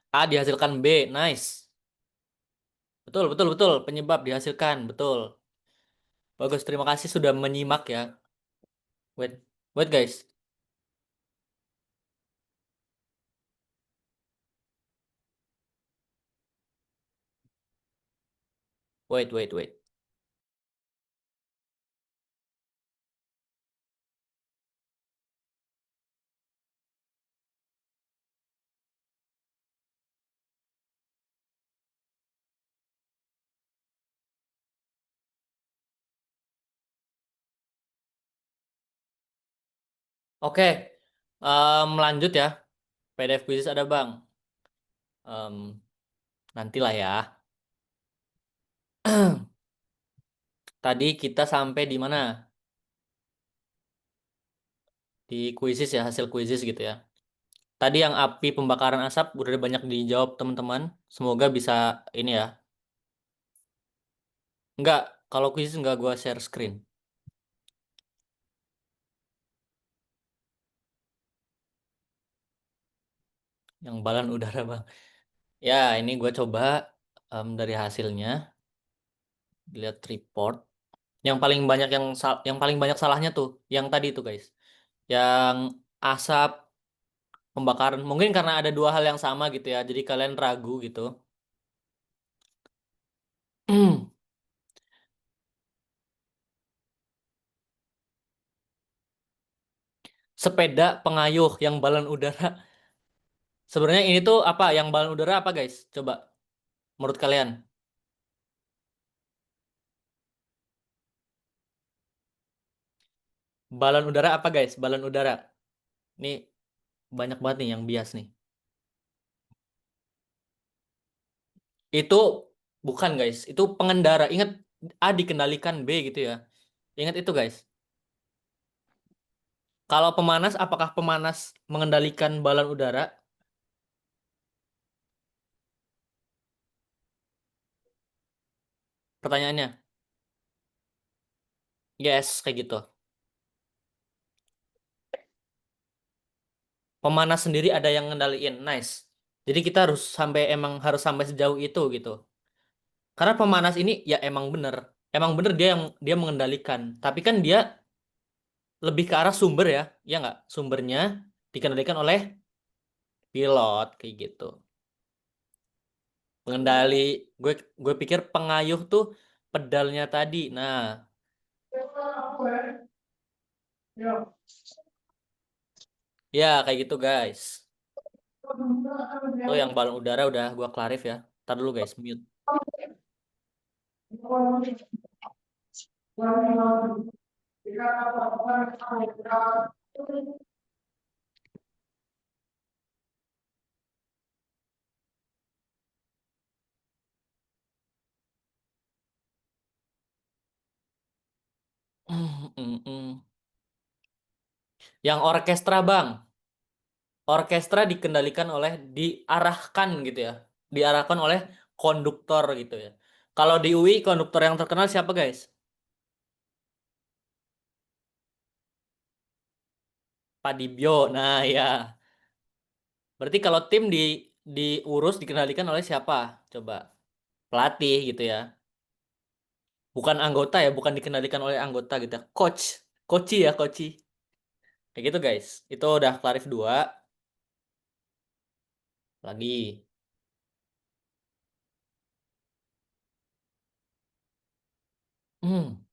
A dihasilkan B. Nice. Betul, betul, betul. Penyebab dihasilkan. Betul. Bagus. Terima kasih sudah menyimak ya. Wait. Wait guys. Wait, wait, wait. Oke. Lanjut ya. PDF quiz ada bang. Em, Nantilah ya. Tadi kita sampai di mana? Di kuisis ya, hasil kuisis gitu ya. Tadi yang api pembakaran asap udah banyak dijawab teman-teman. Semoga bisa ini ya. Enggak, kalau kuisis enggak gua share screen. Yang balon udara bang. Ya, ini gua coba dari hasilnya lihat report. Yang paling banyak yang paling banyak salahnya tuh, yang tadi tuh guys. Yang asap pembakaran. Mungkin karena ada dua hal yang sama gitu ya. Jadi kalian ragu gitu. Sepeda pengayuh yang balon udara. Sebenarnya ini tuh apa? Yang balon udara apa guys? Coba menurut kalian. Balon udara apa guys? Balon udara. Ini banyak banget nih yang bias nih. Itu bukan guys. Itu pengendara. Ingat A dikendalikan B gitu ya. Ingat itu guys. Kalau pemanas, apakah pemanas mengendalikan balon udara? Pertanyaannya. Yes, kayak gitu. Pemanas sendiri ada yang ngendaliin. Nice. Jadi kita harus sampai sejauh itu gitu. Karena pemanas ini ya emang bener. Emang bener dia mengendalikan. Tapi kan dia lebih ke arah sumber ya. Ya nggak? Sumbernya dikendalikan oleh pilot kayak gitu. Pengendali, gue gue pikir pengayuh tuh pedalnya tadi. Nah, ya kayak gitu guys. Tuh yang balon udara udah gua clarif ya. Ntar dulu guys, mute. Yang orkestra bang, orkestra dikendalikan oleh diarahkan gitu ya, diarahkan oleh konduktor gitu ya. Kalau di UI konduktor yang terkenal siapa guys? Padibio. Nah, ya. Berarti kalau tim diurus dikendalikan oleh siapa? Coba pelatih gitu ya. Bukan anggota ya, bukan dikendalikan oleh anggota gitu ya. Coach, coach ya, coach. Kayak gitu guys. Itu udah Clarif 2 lagi. Hmm,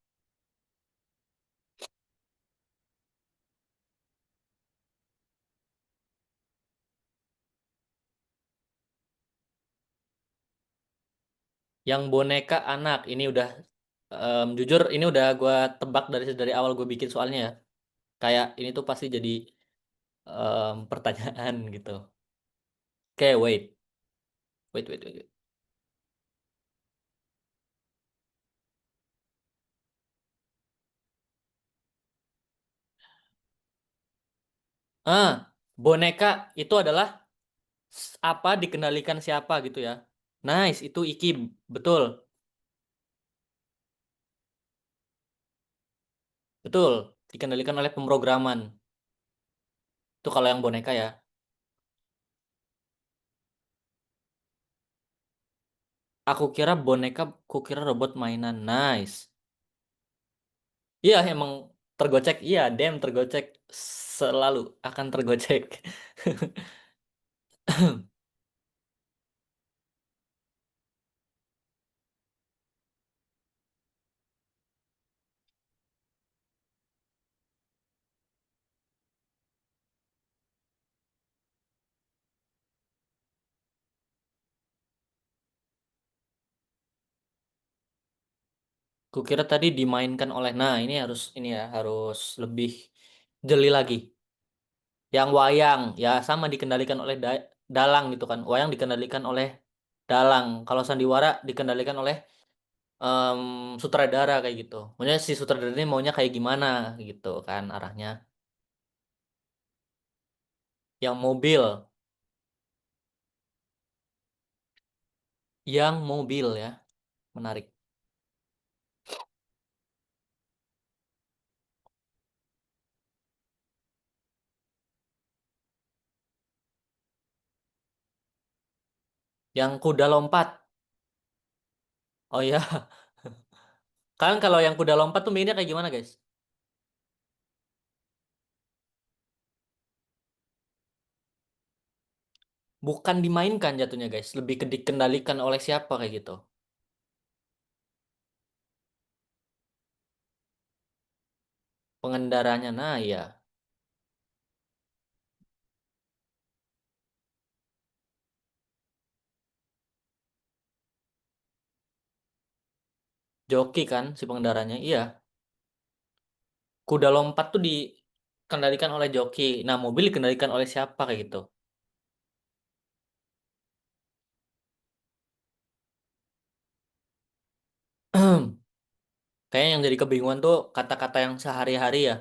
yang boneka anak ini udah jujur ini udah gua tebak dari awal gue bikin soalnya ya. Kayak ini tuh pasti jadi pertanyaan gitu. Oke, wait. Ah, boneka itu adalah apa dikendalikan siapa gitu ya. Nice, itu Iki, betul, betul, dikendalikan oleh pemrograman. Itu kalau yang boneka ya. Aku kira robot mainan. Nice. Iya, emang tergocek. Iya, tergocek selalu akan tergocek. Kukira tadi dimainkan oleh. Nah, ini ya harus lebih jeli lagi. Yang wayang ya sama dikendalikan oleh dalang gitu kan. Wayang dikendalikan oleh dalang. Kalau sandiwara dikendalikan oleh em, sutradara kayak gitu. Maksudnya si sutradara ini maunya kayak gimana gitu kan arahnya. Yang mobil, yang mobil ya, menarik. Yang kuda lompat. Oh iya, kan kalau yang kuda lompat tuh mainnya kayak gimana guys? Bukan dimainkan jatuhnya guys, lebih ke dikendalikan oleh siapa kayak gitu. Pengendaranya, nah ya, joki kan si pengendaranya. Iya, kuda lompat tuh dikendalikan oleh joki. Nah, mobil dikendalikan oleh siapa kayak gitu. Kayaknya yang jadi kebingungan tuh kata-kata yang sehari-hari ya.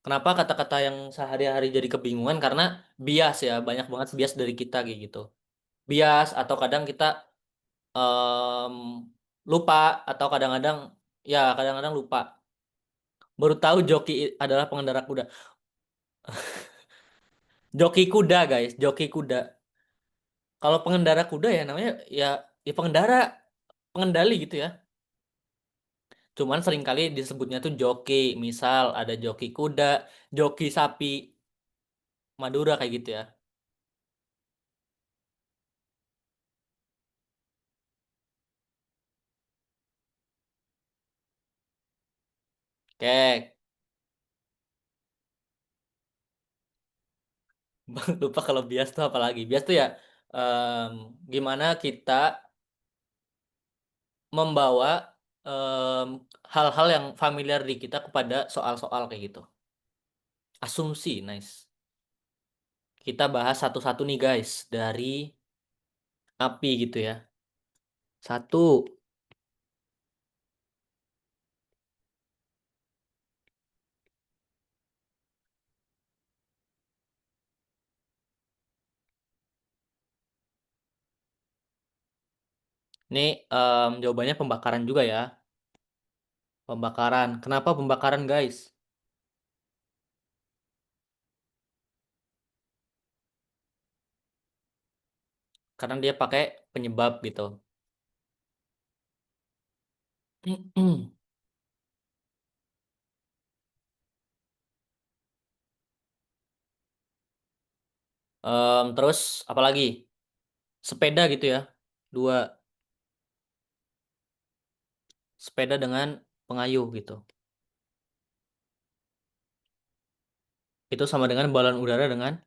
Kenapa kata-kata yang sehari-hari jadi kebingungan? Karena bias ya, banyak banget bias dari kita kayak gitu. Bias atau kadang kita em, lupa atau kadang-kadang lupa. Baru tahu joki adalah pengendara kuda. Joki kuda guys, joki kuda. Kalau pengendara kuda ya namanya ya ya pengendara, pengendali gitu ya. Cuman seringkali disebutnya tuh joki. Misal ada joki kuda, joki sapi Madura kayak gitu ya. Oke, lupa kalau bias tuh apa lagi. Bias tuh ya em, gimana kita membawa em, hal-hal yang familiar di kita kepada soal-soal kayak gitu. Asumsi, nice. Kita bahas satu-satu nih guys dari api gitu ya. Satu, ini jawabannya pembakaran juga ya. Pembakaran. Kenapa pembakaran guys? karena dia pakai penyebab gitu. Terus apalagi? Sepeda gitu ya. Dua, sepeda dengan pengayuh gitu. Itu sama dengan balon udara dengan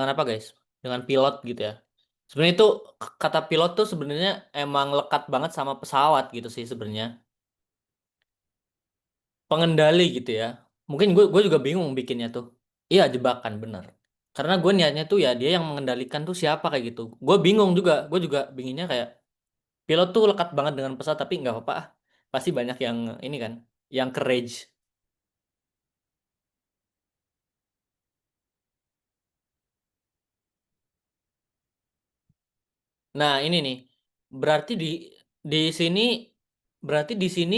apa guys? Dengan pilot gitu ya. Sebenarnya itu kata pilot tuh sebenarnya emang lekat banget sama pesawat gitu sih sebenarnya. Pengendali gitu ya. Mungkin gue juga bingung bikinnya tuh. Iya jebakan bener. Karena gue niatnya tuh ya dia yang mengendalikan tuh siapa kayak gitu. Gue bingung juga. Gue juga binginnya kayak pilot tuh lekat banget dengan pesawat tapi nggak apa-apa. Ah. Pasti banyak yang ini kan, yang courage. Nah ini nih. Berarti di sini berarti di sini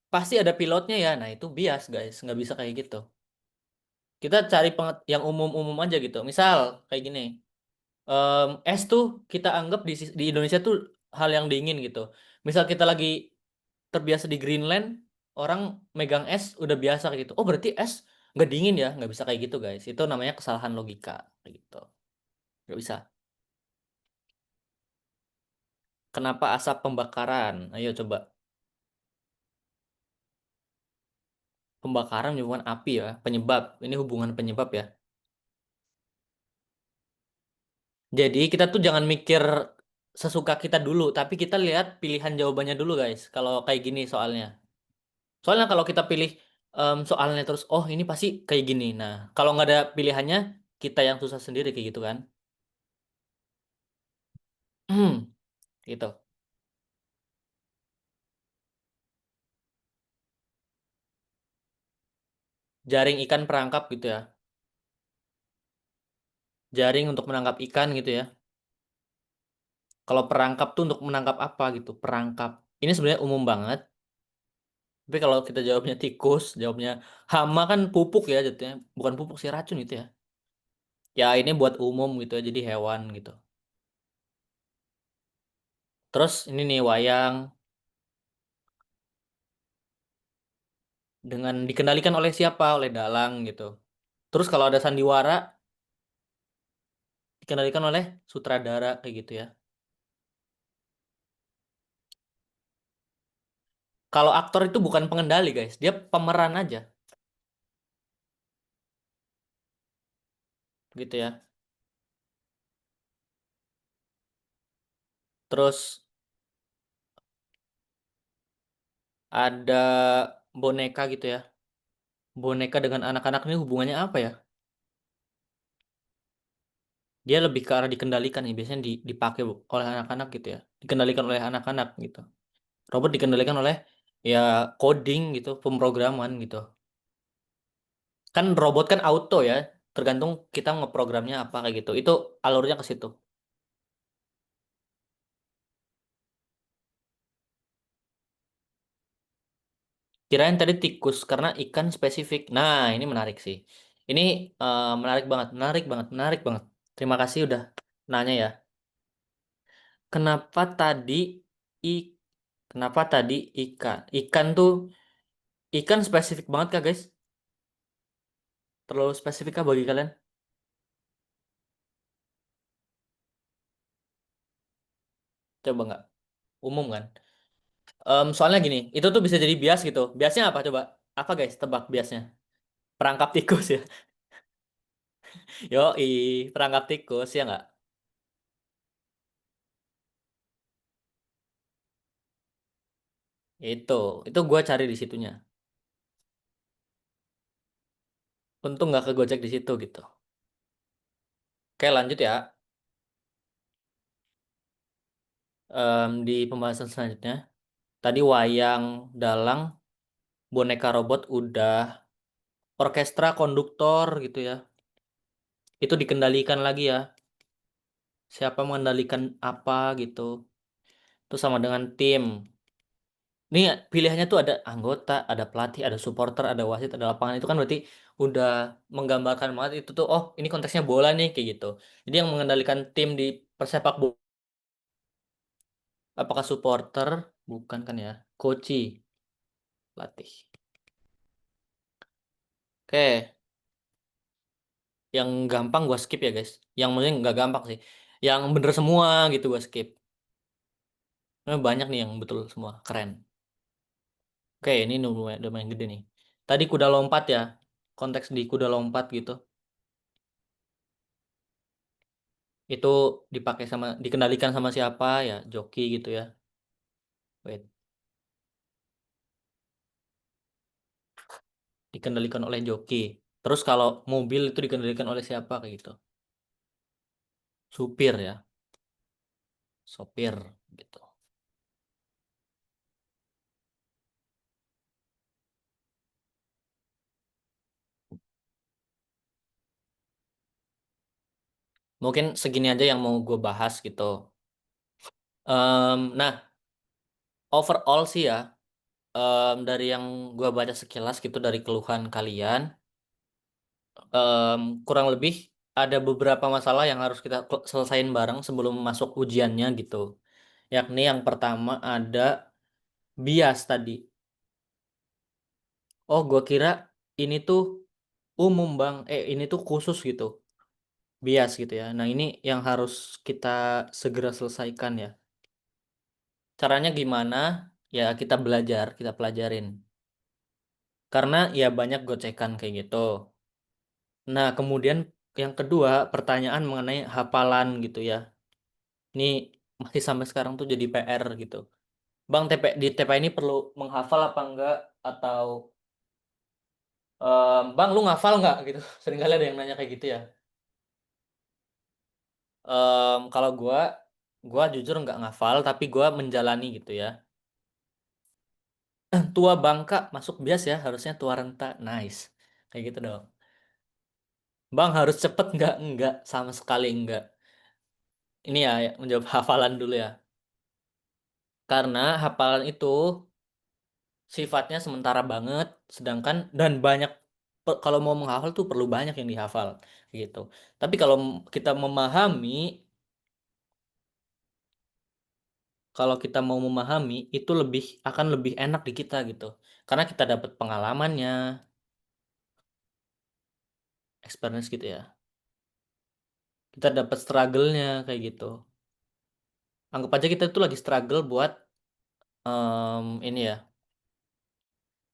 pasti ada pilotnya ya. Nah itu bias guys. Nggak bisa kayak gitu. Kita cari yang umum-umum aja gitu. Misal kayak gini. Es tuh kita anggap di Indonesia tuh hal yang dingin gitu. Misal kita lagi terbiasa di Greenland, orang megang es udah biasa kayak gitu. Oh berarti es nggak dingin ya? Nggak bisa kayak gitu guys. Itu namanya kesalahan logika kayak gitu. Nggak bisa. Kenapa asap pembakaran? Ayo coba. Pembakaran menyebabkan api ya. Penyebab. Ini hubungan penyebab ya. Jadi kita tuh jangan mikir sesuka kita dulu, tapi kita lihat pilihan jawabannya dulu guys. Kalau kayak gini soalnya. Soalnya kalau kita pilih soalnya terus, oh ini pasti kayak gini. Nah, kalau nggak ada pilihannya, kita yang susah sendiri kayak gitu kan. Gitu. Jaring ikan perangkap gitu ya. Jaring untuk menangkap ikan gitu ya. Kalau perangkap tuh untuk menangkap apa gitu, perangkap. Ini sebenarnya umum banget. Tapi kalau kita jawabnya tikus, jawabnya hama kan pupuk ya jatuhnya. Bukan pupuk sih racun itu ya. Ya ini buat umum gitu ya, jadi hewan gitu. Terus ini nih wayang dengan dikendalikan oleh siapa? Oleh dalang gitu. Terus kalau ada sandiwara dikendalikan oleh sutradara kayak gitu ya. Kalau aktor itu bukan pengendali guys, dia pemeran aja gitu ya. Terus ada boneka gitu ya. Boneka dengan anak-anak ini hubungannya apa ya? Dia lebih ke arah dikendalikan nih, biasanya dipakai oleh anak-anak gitu ya. Dikendalikan oleh anak-anak gitu. Robot dikendalikan oleh ya coding gitu, pemrograman gitu. Kan robot kan auto ya, tergantung kita ngeprogramnya apa kayak gitu. Itu alurnya ke situ. Kirain tadi tikus karena ikan spesifik. Nah, ini menarik sih. Ini menarik banget, menarik banget, menarik banget. Terima kasih udah nanya ya. Kenapa tadi i kenapa tadi ikan? Ikan spesifik banget kah, guys? Terlalu spesifik kah bagi kalian? Coba nggak? Umum kan? Soalnya gini, itu tuh bisa jadi bias gitu. Biasnya apa coba? Apa guys? Tebak biasnya. Perangkap tikus ya. Yo, perangkap tikus ya nggak? Itu gua cari di situnya. Untung nggak kegocek di situ gitu. Oke, lanjut ya. Di pembahasan selanjutnya, tadi wayang, dalang, boneka robot udah, orkestra, konduktor gitu ya. Itu dikendalikan lagi ya. Siapa mengendalikan apa gitu. Itu sama dengan tim. Nih pilihannya tuh ada anggota, ada pelatih, ada supporter, ada wasit, ada lapangan. Itu kan berarti udah menggambarkan banget itu tuh, oh ini konteksnya bola nih kayak gitu. Jadi yang mengendalikan tim di persepak bola, apakah supporter? Bukan kan ya. Coach, pelatih. Oke, yang gampang gua skip ya guys. Yang mungkin nggak gampang sih. Yang bener semua gitu gua skip. Banyak nih yang betul semua, keren. Oke, ini lumayan gede nih. Tadi kuda lompat ya. Konteks di kuda lompat gitu. Itu dipakai sama dikendalikan sama siapa ya? Joki gitu ya. Wait, dikendalikan oleh joki. Terus kalau mobil itu dikendalikan oleh siapa kayak gitu? Supir ya, sopir gitu. Mungkin segini aja yang mau gue bahas gitu. Nah, overall sih ya, dari yang gue baca sekilas gitu dari keluhan kalian, kurang lebih ada beberapa masalah yang harus kita selesain bareng sebelum masuk ujiannya gitu. Yakni yang pertama ada bias tadi. Oh, gue kira ini tuh umum bang, ini tuh khusus gitu, bias gitu ya. Nah ini yang harus kita segera selesaikan ya. Caranya gimana? Ya kita belajar, kita pelajarin. Karena ya banyak gocekan kayak gitu. Nah kemudian yang kedua pertanyaan mengenai hafalan gitu ya. Ini masih sampai sekarang tuh jadi PR gitu. Bang di TP ini perlu menghafal apa enggak? Atau Bang lu ngafal nggak gitu? Seringkali ada yang nanya kayak gitu ya. Kalau gua jujur nggak ngafal, tapi gua menjalani gitu ya. Tua bangka masuk bias ya, harusnya tua renta. Nice. Kayak gitu dong. Bang harus cepet nggak? Nggak, sama sekali nggak. Ini ya, menjawab hafalan dulu ya. Karena hafalan itu sifatnya sementara banget, sedangkan dan banyak kalau mau menghafal tuh perlu banyak yang dihafal gitu. Tapi kalau kita memahami, kalau kita mau memahami itu akan lebih enak di kita gitu. Karena kita dapat pengalamannya, experience gitu ya. Kita dapat struggle-nya kayak gitu. Anggap aja kita tuh lagi struggle buat ini ya,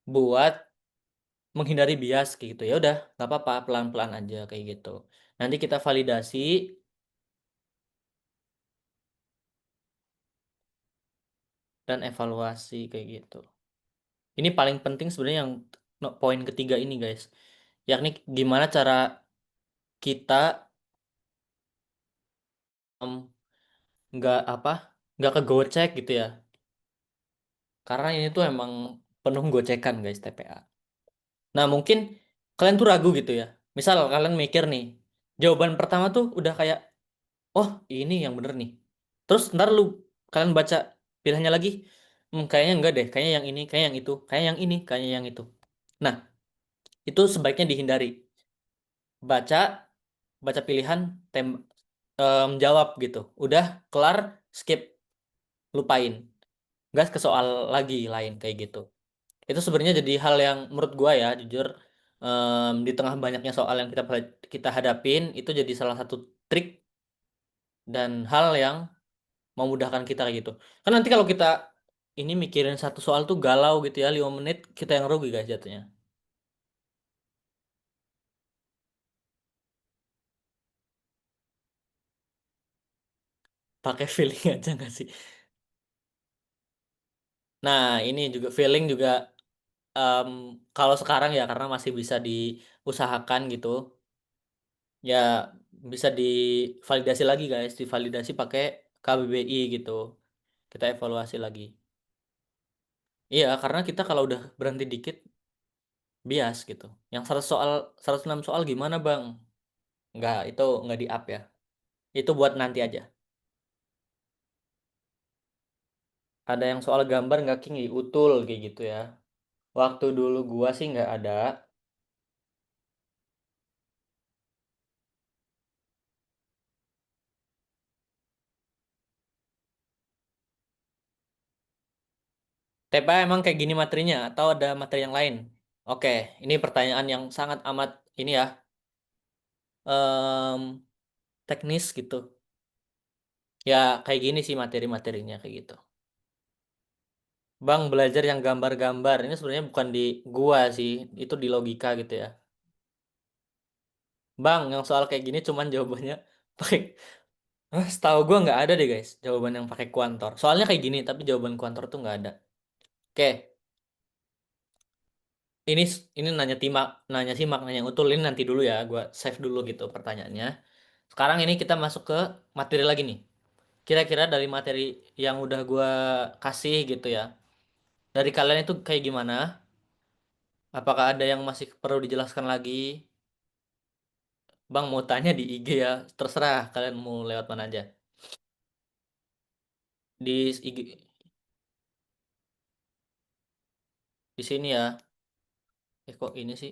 buat menghindari bias kayak gitu. Ya udah, nggak apa-apa, pelan-pelan aja kayak gitu. Nanti kita validasi dan evaluasi kayak gitu. Ini paling penting sebenarnya yang poin ketiga ini guys, yakni gimana cara kita em, nggak apa, nggak kegocek gitu ya. Karena ini tuh emang penuh gocekan guys TPA. Nah, mungkin kalian tuh ragu gitu ya. Misal kalian mikir nih, jawaban pertama tuh udah kayak, oh ini yang bener nih. Terus ntar kalian baca pilihannya lagi, kayaknya enggak deh, kayaknya yang ini, kayaknya yang itu, kayaknya yang ini, kayaknya yang itu. Nah, itu sebaiknya dihindari. Baca, baca pilihan, jawab gitu. Udah, kelar, skip, lupain. Gas ke soal lagi lain kayak gitu. Itu sebenarnya jadi hal yang menurut gua ya jujur, di tengah banyaknya soal yang kita hadapin itu jadi salah satu trik dan hal yang memudahkan kita kayak gitu. Kan nanti kalau kita ini mikirin satu soal tuh galau gitu ya 5 menit kita yang rugi guys jatuhnya. Pakai feeling aja nggak sih? Nah ini juga feeling juga, em, kalau sekarang ya karena masih bisa diusahakan gitu ya, bisa divalidasi lagi guys, divalidasi pakai KBBI gitu. Kita evaluasi lagi. Iya, karena kita kalau udah berhenti dikit bias gitu. Yang 100 soal, 106 soal gimana, Bang? Nggak, itu nggak di-up ya. Itu buat nanti aja. Ada yang soal gambar nggak King? Utul kayak gitu ya. Waktu dulu gua sih nggak ada. TPA emang kayak gini materinya atau ada materi yang lain? Oke, ini pertanyaan yang sangat amat ini ya, em, teknis gitu. Ya kayak gini sih materi-materinya kayak gitu. Bang belajar yang gambar-gambar ini sebenarnya bukan di gua sih, itu di logika gitu ya. Bang, yang soal kayak gini cuman jawabannya pakai. Setahu gua nggak ada deh guys, jawaban yang pakai kuantor. Soalnya kayak gini, tapi jawaban kuantor tuh nggak ada. Oke, ini ini nanya simak, nanya utul ini nanti dulu ya, gua save dulu gitu pertanyaannya. Sekarang ini kita masuk ke materi lagi nih. Kira-kira dari materi yang udah gua kasih gitu ya. Dari kalian itu kayak gimana? Apakah ada yang masih perlu dijelaskan lagi? Bang mau tanya di IG ya, terserah kalian mau lewat mana aja. Di IG, di sini ya. Kok ini sih?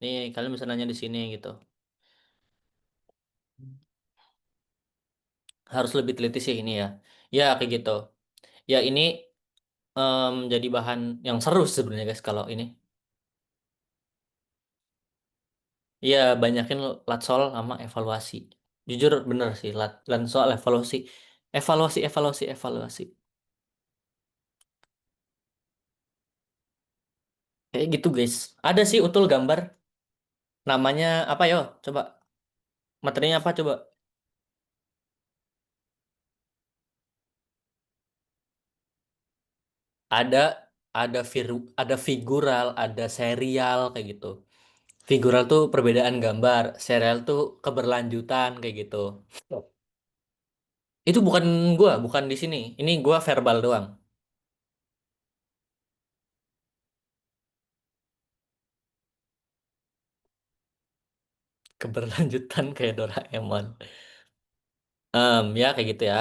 Nih, kalian bisa nanya di sini gitu. Harus lebih teliti sih ini ya. Ya, kayak gitu. Ya, ini jadi bahan yang seru sebenarnya guys kalau ini. Iya, banyakin latsol sama evaluasi. Jujur bener sih, latsol evaluasi. Evaluasi, evaluasi, evaluasi. Kayak gitu guys. Ada sih utul gambar. Namanya apa yo? Coba. Materinya apa coba? Ada ada figural, ada serial kayak gitu. Figural tuh perbedaan gambar, serial tuh keberlanjutan kayak gitu. Itu bukan gua, bukan di sini. Ini gua verbal doang. Keberlanjutan kayak Doraemon. Ya kayak gitu ya.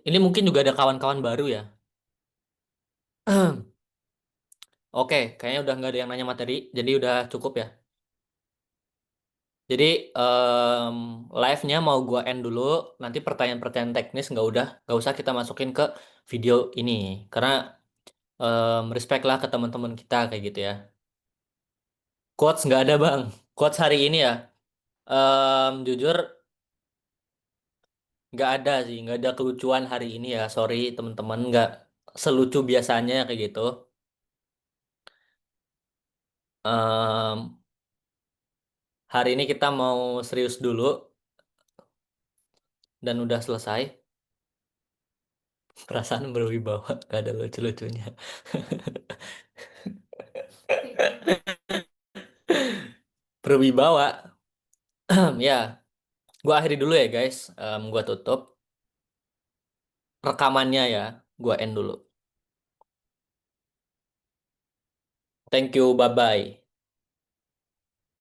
Ini mungkin juga ada kawan-kawan baru ya. Oke, kayaknya udah nggak ada yang nanya materi, jadi udah cukup ya. Jadi live-nya mau gua end dulu. Nanti pertanyaan-pertanyaan teknis nggak usah kita masukin ke video ini, karena respect lah ke teman-teman kita kayak gitu ya. Quotes nggak ada bang. Quotes hari ini ya. Jujur nggak ada sih, nggak ada kelucuan hari ini ya. Sorry teman-teman, nggak selucu biasanya kayak gitu. Em, Hari ini kita mau serius dulu dan udah selesai. Perasaan berwibawa, gak ada lucu-lucunya. Berwibawa. Ya, gua akhiri dulu ya guys. Gua tutup rekamannya ya. Gua end dulu. Thank you, bye-bye.